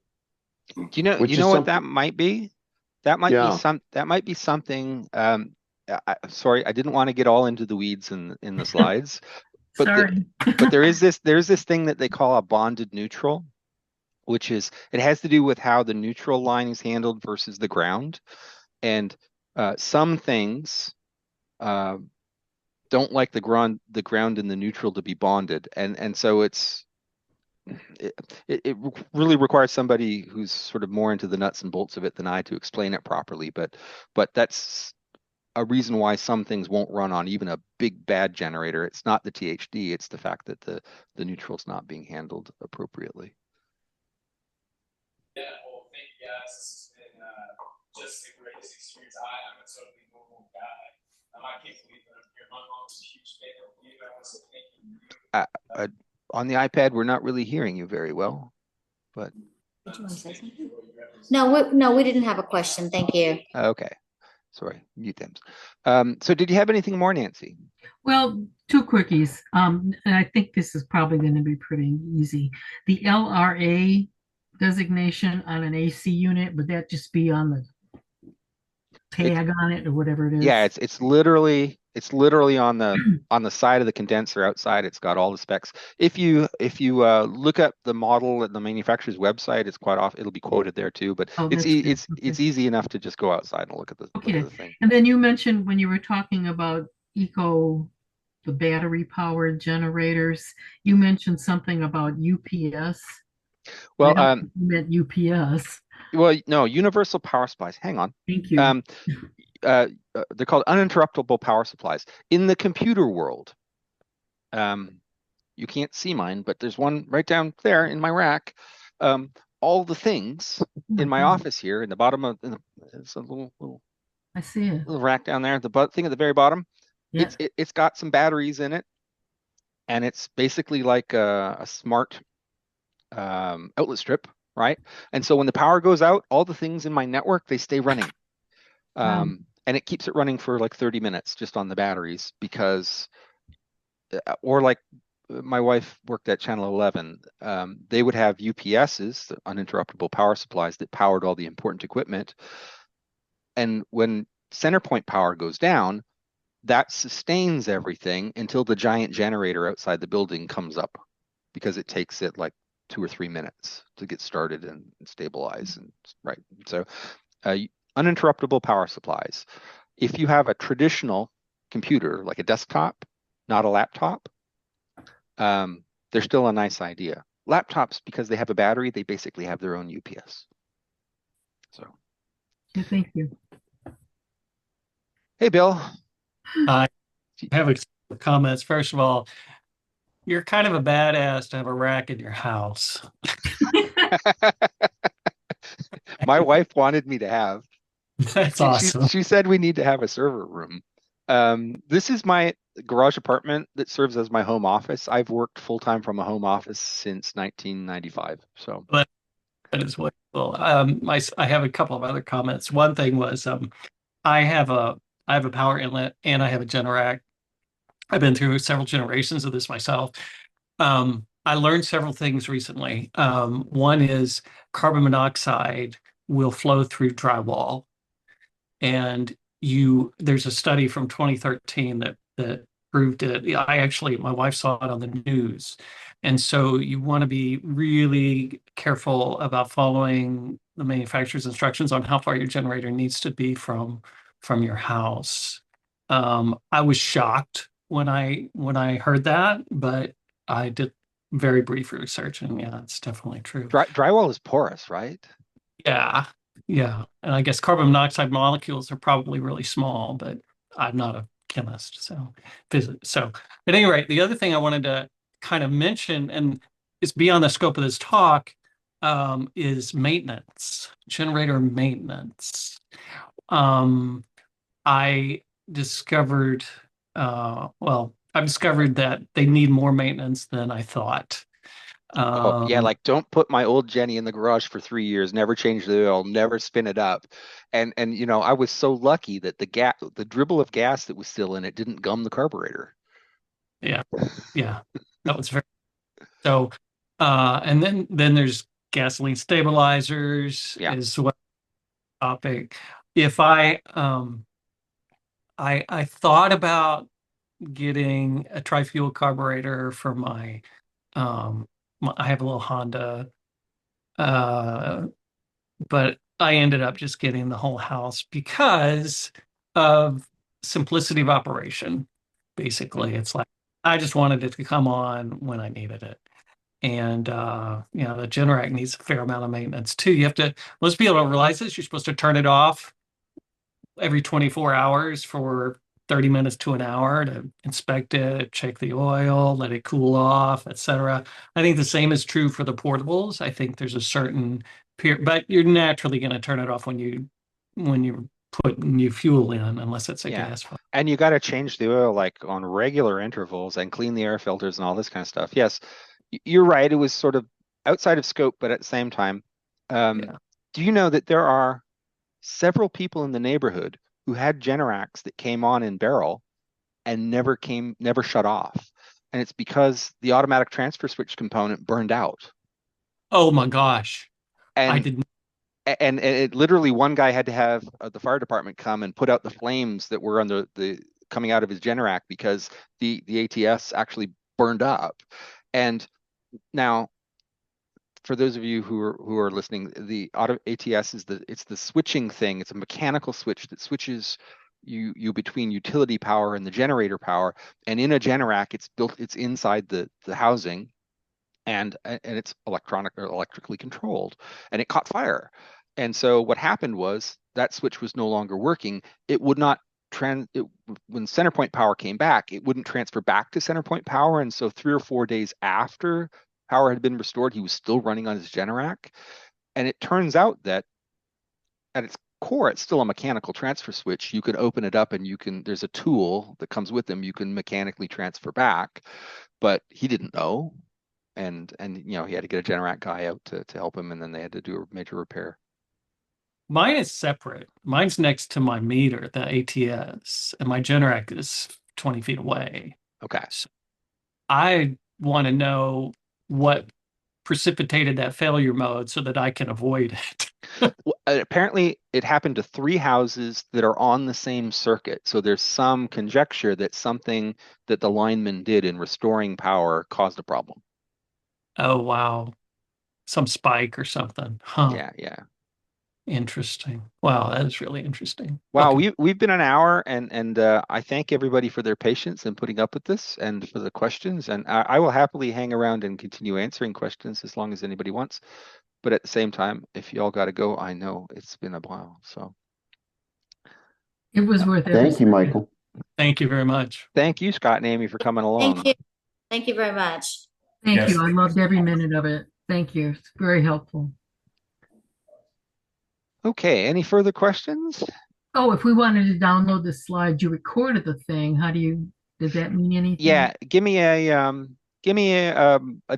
do you which know is what that something. might be? Yeah. That might be something. Sorry, I didn't want to get all into the weeds in the slides, but Sorry. but there's this thing that they call a bonded neutral, which is it has to do with how the neutral line is handled versus the ground, and some things don't like the ground and the neutral to be bonded, and so it really requires somebody who's sort of more into the nuts and bolts of it than I to explain it properly. But that's a reason why some things won't run on even a big bad generator. It's not the THD, it's the fact that the neutral's not being handled appropriately. Yeah, well, thank you guys. This has been just the greatest experience. I'm a totally normal guy. I can't believe that I'm here. My mom's a huge fan of you. I want to say thank you. On the iPad, we're not really hearing you very well, but Did you want to say something? No, we didn't have a question. Thank you. okay. Sorry, mute them. So did you have anything more, Nancy? Well, two quickies. And I think this is probably going to be pretty easy. The LRA designation on an AC unit, would that just be on the tag on it or whatever it is? Yeah, it's literally on the side of the condenser outside. It's got all the specs. If you look up the model at the manufacturer's website, it's quite off. It'll be quoted there too. But Oh, it's that's good. it's easy enough to just go outside and look at the thing. And then you mentioned when you were talking about the battery powered generators, you mentioned something about UPS. Well, you meant UPS. Well, no, universal power supplies. Hang on. Thank you. They're called uninterruptible power supplies. In the computer world, you can't see mine, but there's one right down there in my rack. All the things in my office here, in the bottom of it's a little. I see it. Little rack down there. The thing at the very bottom. Yeah. It's got some batteries in it, and it's basically like a smart outlet strip, right? And so when the power goes out, all the things in my network, they stay running. And it keeps it running for like 30 minutes just on the batteries because, or like my wife worked at Channel 11, they would have UPSs, the uninterruptible power supplies that powered all the important equipment. And when center point power goes down, that sustains everything until the giant generator outside the building comes up because it takes it like 2 or 3 minutes to get started and stabilize. And right. So uninterruptible power supplies. If you have a traditional computer, like a desktop, not a laptop, they're still a nice idea. Laptops, because they have a battery, they basically have their own UPS. So. Thank you. Hey, Bill. I have a comments. First of all, you're kind of a badass to have a rack in your house. My wife wanted me to have. That's awesome. She said we need to have a server room. This is my garage apartment that serves as my home office. I've worked full-time from a home office since 1995. So that is wonderful. I have a couple of other comments. One thing was I have a power inlet and I have a Generac. I've been through several generations of this myself. I learned several things recently. One is carbon monoxide will flow through drywall, and there's a study from 2013 that proved it. My wife saw it on the news, and so you want to be really careful about following the manufacturer's instructions on how far your generator needs to be from your house. I was shocked when I heard that, but I did very brief research, and yeah, it's definitely true. Drywall is porous, right? Yeah, yeah. And I guess carbon monoxide molecules are probably really small, but I'm not a chemist, so physics. So at any rate, the other thing I wanted to kind of mention, and is beyond the scope of this talk, is maintenance, generator maintenance. I discovered, I've discovered that they need more maintenance than I thought. Oh, yeah, Um, like don't put my old Jenny in the garage for 3 years, never change the oil, never spin it up. And I was so lucky that the dribble of gas that was still in it didn't gum the carburetor. yeah, yeah, that was very so. And then there's gasoline stabilizers Yeah. is what topic. If I thought about getting a tri-fuel carburetor for I have a little Honda, uh, but I ended up just getting the whole house because of simplicity of operation. Basically, it's like I just wanted it to come on when I needed it. And the Generac needs a fair amount of maintenance too. Most people don't realize this. You're supposed to turn it off every 24 hours for 30 minutes to an hour to inspect it, check the oil, let it cool off, etc. I think the same is true for the portables. I think there's a certain period, but you're naturally going to turn it off when you put new fuel in, unless it's a Yeah. gas fire. And you got to change the oil like on regular intervals and clean the air filters and all this kind of stuff. Yes, you're right. It was sort of outside of scope, but at the same time, Yeah. do you know that there are several people in the neighborhood who had Generacs that came on in Beryl and never shut off? And it's because the automatic transfer switch component burned out. Oh my gosh. I And didn't. and it literally one guy had to have the fire department come and put out the flames that were on the coming out of his Generac because the ATS actually burned up. And now, for those of you who are listening, the auto ATS is the switching thing. It's a mechanical switch that switches you between utility power and the generator power. And in a Generac, it's inside the housing, and it's electrically controlled, and it caught fire. And so what happened was that switch was no longer working. It would not when center point power came back, it wouldn't transfer back to center point power. And so 3 or 4 days after power had been restored, he was still running on his Generac. And it turns out that at its core, it's still a mechanical transfer switch. You can open it up and there's a tool that comes with them. You can mechanically transfer back, but he didn't know. And he had to get a Generac guy out to help him, and then they had to do a major repair. Mine is separate. Mine's next to my meter, the ATS, and my Generac is 20 feet away. Okay. So I want to know what precipitated that failure mode so that I can avoid it. Well, apparently, it happened to 3 houses that are on the same circuit. So there's some conjecture that something that the lineman did in restoring power caused a problem. Oh, wow. Some spike or something. Huh. Yeah. Interesting. Wow, that is really interesting. Wow, Okay. we've been an hour, and I thank everybody for their patience and putting up with this and for the questions. And I will happily hang around and continue answering questions as long as anybody wants. But at the same time, if y'all got to go, I know it's been a while. So It was worth every Thank you, second. Michael. Thank you very much. thank you, Scott and Amy, for coming along. Thank you. Thank you very much. Thank Yes. you. I loved every minute of it. Thank you. It's very helpful. Okay, any further questions? Oh, if we wanted to download the slides, you recorded the thing. Does that mean anything? Yeah, give me a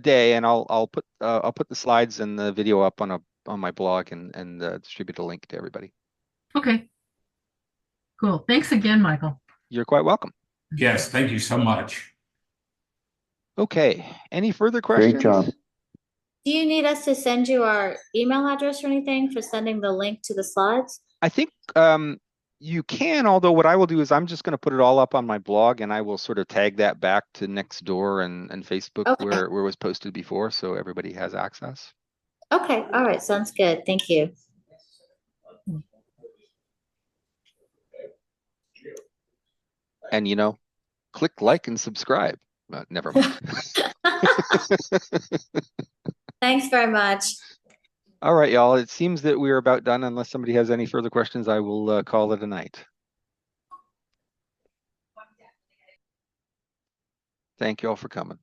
day, and I'll put the slides and the video up on my blog and distribute a link to everybody. Okay. Cool. Thanks again, Michael. You're quite welcome. Yes, thank you so much. Okay, any further Great questions? job. Do you need us to send you our email address or anything for sending the link to the slides? I think you can, although what I will do is I'm just going to put it all up on my blog and I will sort of tag that back to Nextdoor and Facebook Okay. where it was posted before so everybody has access. Okay, all right, sounds good. Thank you. And click like and subscribe. Never mind. Thanks very much. All right, y'all. It seems that we're about done. Unless somebody has any further questions, I will call it a night. Thank you all for coming.